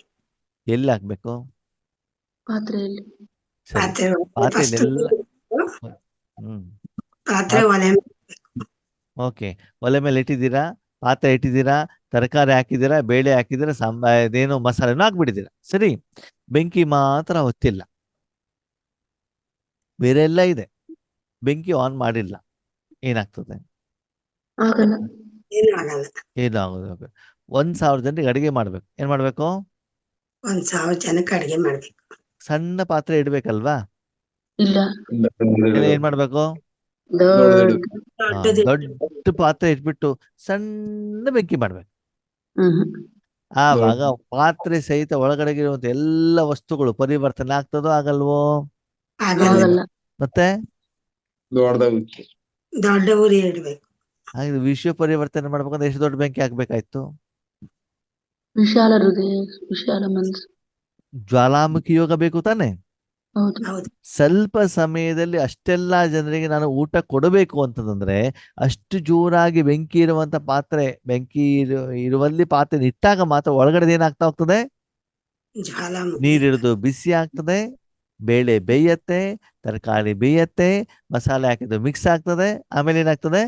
ಎಲ್ಲಿ ಹಾಕ್ಬೇಕು? ಪಾತ್ರೆಯಲ್ಲಿ ಸರಿ, ಪಾತ್ರೆ ಪಾತ್ರೆಯಲ್ಲಿ first ಎಲ್ಲ. ಪಾತ್ರೆ ಒಲೆ ಓಕೆ, ಒಲೆ ಮೇಲೆ ಇಟ್ಟಿದ್ದೀರಾ, ಪಾತ್ರೆ ಇಟ್ಟಿದ್ದೀರಾ, ತರಕಾರಿ ಹಾಕಿದ್ದೀರಾ, ಬೇಳೆ ಹಾಕಿದ್ದೀರಾ, ಇದೇನೋ ಮಸಾಲೆನೂ ಹಾಕ್ಬಿಟ್ಟಿದ್ದೀರಾ. ಸರಿ, ಬೆಂಕಿ ಮಾತ್ರ ಹೊತ್ತಿಲ್ಲ, ಬೇರೆ ಎಲ್ಲ ಇದೆ, ಬೆಂಕಿ ಆನ್ ಮಾಡಿಲ್ಲ, ಏನಾಗ್ತದೆ? ಆಗಲ್ಲ. ಏನು ಆಗಲ್ಲ. ಏನು ಆಗೋದು? 1,000 ಜನರಿಗೆ ಅಡಿಗೆ ಮಾಡ್ಬೇಕು. ಏನ್ ಮಾಡ್ಬೇಕು? 1,000 ಜನಕ್ಕೆ ಅಡಿಗೆ ಮಾಡ್ಬೇಕು. ಸಣ್ಣ ಪಾತ್ರೆ ಇಡ್ಬೇಕಲ್ವಾ? ಇಲ್ಲ, ಏನ್ ಮಾಡ್ಬೇಕು? ದೊಡ್ಡ ದೊಡ್ಡ ಪಾತ್ರೆ ಇಟ್ಬಿಟ್ಟು ಸಣ್ಣ ಬೆಂಕಿ ಮಾಡ್ಬೇಕು. ಆವಾಗ ಪಾತ್ರೆ ಸಹಿತ ಒಳಗಡೆಗೆ ಇರುವಂತ ಎಲ್ಲ ವಸ್ತುಗಳು ಪರಿವರ್ತನೆ ಆಗ್ತದೋ ಆಗಲ್ವೋ? ಆಗಲ್ಲ. ಮತ್ತೆ ದೊಡ್ಡ ಉರಿ ಇಡ್ಬೇಕು. ಹಾಗೆ ವಿಶ್ವ ಪರಿವರ್ತನೆ ಮಾಡ್ಬೇಕಂದ್ರೆ ಎಷ್ಟು ದೊಡ್ಡ ಬೆಂಕಿ ಹಾಕ್ಬೇಕಾಯ್ತು? ವಿಶಾಲ ಹೃದಯ, ವಿಶಾಲ ಮನಸ್ಸು. ಜ್ವಾಲಾಮುಖಿ ಯೋಗ ಬೇಕು ತಾನೆ? ಹೌದು. ಹೌದು. ಸ್ವಲ್ಪ ಸಮಯದಲ್ಲಿ ಅಷ್ಟೆಲ್ಲಾ ಜನರಿಗೆ ನಾನು ಊಟ ಕೊಡಬೇಕು ಅಂತಂದ್ರೆ ಅಷ್ಟು ಜೋರಾಗಿ ಬೆಂಕಿ ಇರುವಂತ ಪಾತ್ರೆ, ಬೆಂಕಿ ಇರುವಲ್ಲಿ ಪಾತ್ರೆ ಇಟ್ಟಾಗ ಮಾತ್ರ ಒಳಗಡೆ ಏನಾಗ್ತಾ ಹೋಗ್ತದೆ? ಜ್ವಾಲಾಮುಖಿ. ನೀರಿಡಿದು ಬಿಸಿ ಆಗ್ತದೆ, ಬೇಳೆ ಬೇಯತ್ತೆ, ತರಕಾರಿ ಬೇಯತ್ತೆ, ಮಸಾಲೆ ಹಾಕಿದ್ದು ಮಿಕ್ಸ್ ಆಗ್ತದೆ. ಆಮೇಲೆ ಏನಾಗ್ತದೆ?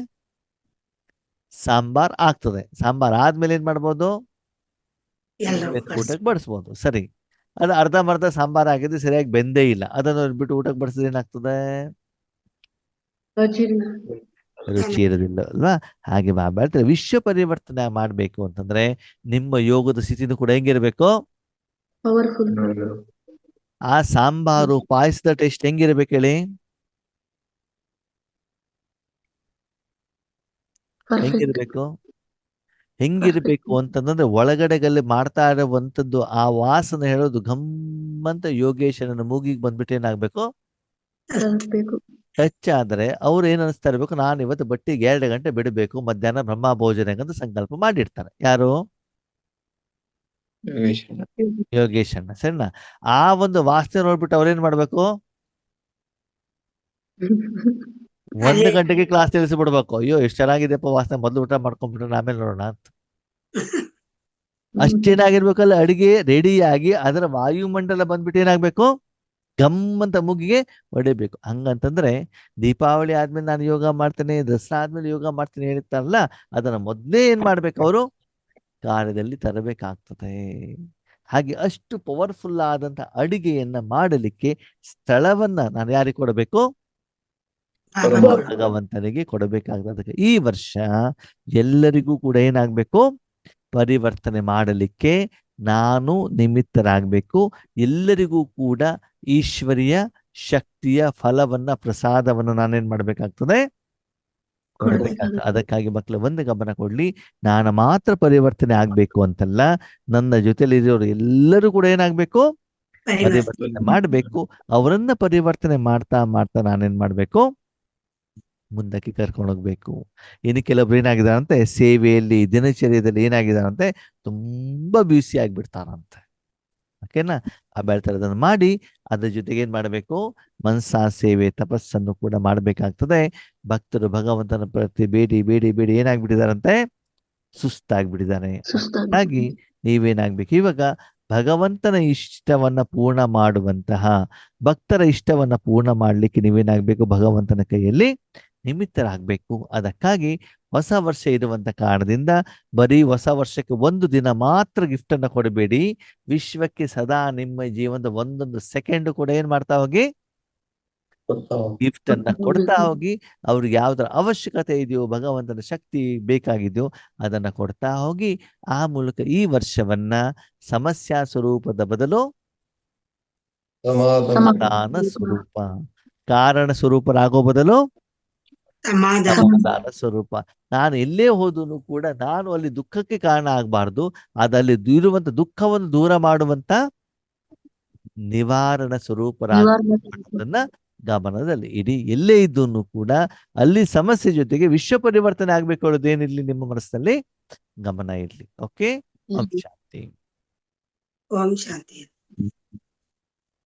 ಸಾಂಬಾರ್ ಆಗ್ತದೆ. ಸಾಂಬಾರ್ ಆದ್ಮೇಲೆ ಏನ್ ಮಾಡ್ಬೋದು? ಎಲ್ಲರೂ ಊಟಕ್ಕೆ ಬಡಿಸ್ಬೋದು. ಸರಿ, ಅದು ಅರ್ಧಂಬರ್ಧ ಸಾಂಬಾರ್ ಆಗಿದ್ದು ಸರಿಯಾಗಿ ಬೆಂದೇ ಇಲ್ಲ, ಅದನ್ನು ಬಿಟ್ಟು ಊಟಕ್ಕೆ ಬಡಿಸಿದ್ರೆ ಏನಾಗ್ತದೆ? ಅಜೀರ್ಣ. ರುಚಿ ಇರೋದಿಲ್ಲ ಅಲ್ವಾ? ಹಾಗೆ ಬಾಬಾ ಹೇಳ್ತಾರೆ, ವಿಶ್ವ ಪರಿವರ್ತನೆ ಮಾಡ್ಬೇಕು ಅಂತಂದ್ರೆ ನಿಮ್ಮ ಯೋಗದ ಸ್ಥಿತಿನೂ ಕೂಡ ಹೆಂಗಿರ್ಬೇಕು? ಪವರ್ಫುಲ್. ಆ ಸಾಂಬಾರು ಪಾಯಸದ ಟೇಸ್ಟ್ ಹೆಂಗಿರ್ಬೇಕು ಹೇಳಿ? ಹೆಂಗಿರ್ಬೇಕು? ಹೆಂಗಿರ್ಬೇಕು ಅಂತಂದ್ರೆ ಒಳಗಡೆಗಲ್ಲಿ ಮಾಡ್ತಾ ಇರುವಂತದ್ದು ಆ ವಾಸನೆ ಹೇಳೋದು ಗಮ್ಮಂತ ಯೋಗೇಶನ ಮೂಗಿಗೆ ಬಂದ್ಬಿಟ್ಟು ಏನಾಗ್ಬೇಕು? ಟಚ್ ಆದ್ರೆ ಅವ್ರು ಏನ್ ಅನಿಸ್ತಾ ಇರ್ಬೇಕು, ನಾನು ಇವತ್ತು ಬಟ್ಟಿಗೆ 2 ಗಂಟೆ ಬಿಡಬೇಕು, ಮಧ್ಯಾಹ್ನ ಬ್ರಹ್ಮ ಭೋಜನ ಅಂತ ಸಂಕಲ್ಪ ಮಾಡಿರ್ತಾರೆ. ಯಾರು? ಯೋಗೇಶಣ್ಣ. ಸರಿನಾ? ಆ ಒಂದು ವಾಸನೆ ನೋಡ್ಬಿಟ್ಟು ಅವ್ರೇನ್ ಮಾಡ್ಬೇಕು? 1 ಗಂಟೆಗೆ ಕ್ಲಾಸ್ ತಿಳಿಸ್ಬಿಡ್ಬೇಕು. ಅಯ್ಯೋ ಎಷ್ಟು ಚೆನ್ನಾಗಿದೆಪ್ಪ ವಾಸನೆ, ಮೊದಲು ಊಟ ಮಾಡ್ಕೊಂಡ್ಬಿಟ್ರೆ ಆಮೇಲೆ ನೋಡೋಣ ಅಂತ. ಅಷ್ಟೇನಾಗಿರ್ಬೇಕಲ್ಲ, ಅಡಿಗೆ ರೆಡಿಯಾಗಿ ಅದರ ವಾಯುಮಂಡಲ ಬಂದ್ಬಿಟ್ಟು ಏನಾಗ್ಬೇಕು? ಗಮ್ಮಂತ ಮುಗಿಗೆ ಹೊಡಿಬೇಕು. ಹಂಗಂತಂದ್ರೆ ದೀಪಾವಳಿ ಆದ್ಮೇಲೆ ನಾನು ಯೋಗ ಮಾಡ್ತೇನೆ, ದಸರಾ ಆದ್ಮೇಲೆ ಯೋಗ ಮಾಡ್ತೇನೆ ಹೇಳ್ತಾರಲ್ಲ, ಅದನ್ನ ಮೊದಲೇ ಏನ್ ಮಾಡ್ಬೇಕು ಅವರು ಕಾರ್ಯದಲ್ಲಿ ತರಬೇಕಾಗ್ತದೆ. ಹಾಗೆ ಅಷ್ಟು ಪವರ್ಫುಲ್ ಆದಂತ ಅಡಿಗೆಯನ್ನ ಮಾಡಲಿಕ್ಕೆ ಸ್ಥಳವನ್ನ ನಾನು ಯಾರಿಗೆ ಕೊಡಬೇಕು? ಭಗವಂತನಿಗೆ ಕೊಡಬೇಕಾಗ್ತದೆ. ಅದಕ್ಕೆ ಈ ವರ್ಷ ಎಲ್ಲರಿಗೂ ಕೂಡ ಏನಾಗ್ಬೇಕು? ಪರಿವರ್ತನೆ ಮಾಡಲಿಕ್ಕೆ ನಾನು ನಿಮಿತ್ತರಾಗಬೇಕು. ಎಲ್ಲರಿಗೂ ಕೂಡ ಈಶ್ವರಿಯ ಶಕ್ತಿಯ ಫಲವನ್ನ, ಪ್ರಸಾದವನ್ನು ನಾನೇನ್ ಮಾಡ್ಬೇಕಾಗ್ತದೆ? ಕೊಡಬೇಕಾಗ್ತದೆ. ಅದಕ್ಕಾಗಿ ಮಕ್ಕಳು ಒಂದು ಗಮನ ಕೊಡ್ಲಿ, ನಾನು ಮಾತ್ರ ಪರಿವರ್ತನೆ ಆಗ್ಬೇಕು ಅಂತಲ್ಲ, ನನ್ನ ಜೊತೆಲಿ ಇರೋರು ಎಲ್ಲರೂ ಕೂಡ ಏನಾಗ್ಬೇಕು? ಪರಿವರ್ತನೆ ಮಾಡ್ಬೇಕು. ಅವರನ್ನ ಪರಿವರ್ತನೆ ಮಾಡ್ತಾ ಮಾಡ್ತಾ ನಾನೇನ್ ಮಾಡ್ಬೇಕು? ಮುಂದಕ್ಕೆ ಕರ್ಕೊಂಡು ಹೋಗ್ಬೇಕು. ಇನ್ನು ಕೆಲವೊಬ್ರು ಏನಾಗಿದಾರಂತೆ, ಸೇವೆಯಲ್ಲಿ ದಿನಚರ್ಯದಲ್ಲಿ ಏನಾಗಿದಾರಂತೆ, ತುಂಬಾ ಬ್ಯೂಸಿ ಆಗ್ಬಿಡ್ತಾರಂತೆ. ಓಕೆನಾ? ಆ ಬೆಳ್ತರದನ್ನು ಮಾಡಿ ಅದ್ರ ಜೊತೆಗೆ ಏನ್ ಮಾಡ್ಬೇಕು? ಮನಸಾ ಸೇವೆ, ತಪಸ್ಸನ್ನು ಕೂಡ ಮಾಡ್ಬೇಕಾಗ್ತದೆ. ಭಕ್ತರು ಭಗವಂತನ ಪ್ರತಿ ಬೇಡಿ ಬೇಡಿ ಬೇಡಿ ಏನಾಗ್ಬಿಟ್ಟಿದಾರಂತೆ? ಸುಸ್ತಾಗ್ಬಿಟ್ಟಿದ್ದಾರೆ. ಹಾಗಾಗಿ ನೀವೇನಾಗ್ಬೇಕು? ಇವಾಗ ಭಗವಂತನ ಇಷ್ಟವನ್ನ ಪೂರ್ಣ ಮಾಡುವಂತಹ, ಭಕ್ತರ ಇಷ್ಟವನ್ನ ಪೂರ್ಣ ಮಾಡ್ಲಿಕ್ಕೆ ನೀವೇನಾಗ್ಬೇಕು? ಭಗವಂತನ ಕೈಯಲ್ಲಿ ನಿಮಿತ್ತರಾಗಬೇಕು. ಅದಕ್ಕಾಗಿ ಹೊಸ ವರ್ಷ ಇರುವಂತ ಕಾರಣದಿಂದ ಬರೀ ಹೊಸ ವರ್ಷಕ್ಕೆ ಒಂದು ದಿನ ಮಾತ್ರ ಗಿಫ್ಟ್ ಅನ್ನ ಕೊಡಬೇಡಿ. ವಿಶ್ವಕ್ಕೆ ಸದಾ ನಿಮ್ಮ ಜೀವನದ ಒಂದೊಂದು ಸೆಕೆಂಡ್ ಕೂಡ ಏನ್ ಮಾಡ್ತಾ ಹೋಗಿ? ಗಿಫ್ಟ್ ಅನ್ನ ಕೊಡ್ತಾ ಹೋಗಿ. ಅವ್ರಿಗೆ ಯಾವ್ದರ ಅವಶ್ಯಕತೆ ಇದೆಯೋ, ಭಗವಂತನ ಶಕ್ತಿ ಬೇಕಾಗಿದೆಯೋ ಅದನ್ನ ಕೊಡ್ತಾ ಹೋಗಿ. ಆ ಮೂಲಕ ಈ ವರ್ಷವನ್ನ ಸಮಸ್ಯಾ ಸ್ವರೂಪದ ಬದಲು ಸಮಾಧಾನ ಸ್ವರೂಪ, ಕಾರಣ ಸ್ವರೂಪರಾಗೋ ಬದಲು ಸಮಾಧಾನ ಸ್ವರೂಪ. ನಾನು ಎಲ್ಲೇ ಹೋದನು ಕೂಡ ನಾನು ಅಲ್ಲಿ ದುಃಖಕ್ಕೆ ಕಾರಣ ಆಗಬಾರ್ದು. ಅದಲ್ಲಿ ಇರುವಂತ ದುಃಖವನ್ನು ದೂರ ಮಾಡುವಂತ ನಿವಾರಣ ಸ್ವರೂಪರಾಗೋದನ್ನ ಗಮನದಲ್ಲಿ ಇಡಿ. ಎಲ್ಲೇ ಇದ್ದೂ ಕೂಡ ಅಲ್ಲಿ ಸಮಸ್ಯೆ ಜೊತೆಗೆ ವಿಶ್ವ ಪರಿವರ್ತನೆ ಆಗ್ಬೇಕು ಅನ್ನೋದೇನಿರ್ಲಿ ನಿಮ್ಮ ಮನಸ್ಸಿನಲ್ಲಿ ಗಮನ ಇರ್ಲಿ. ಓಕೆ? ಓಂ ಶಾಂತಿ. ಓಂ ಶಾಂತಿ.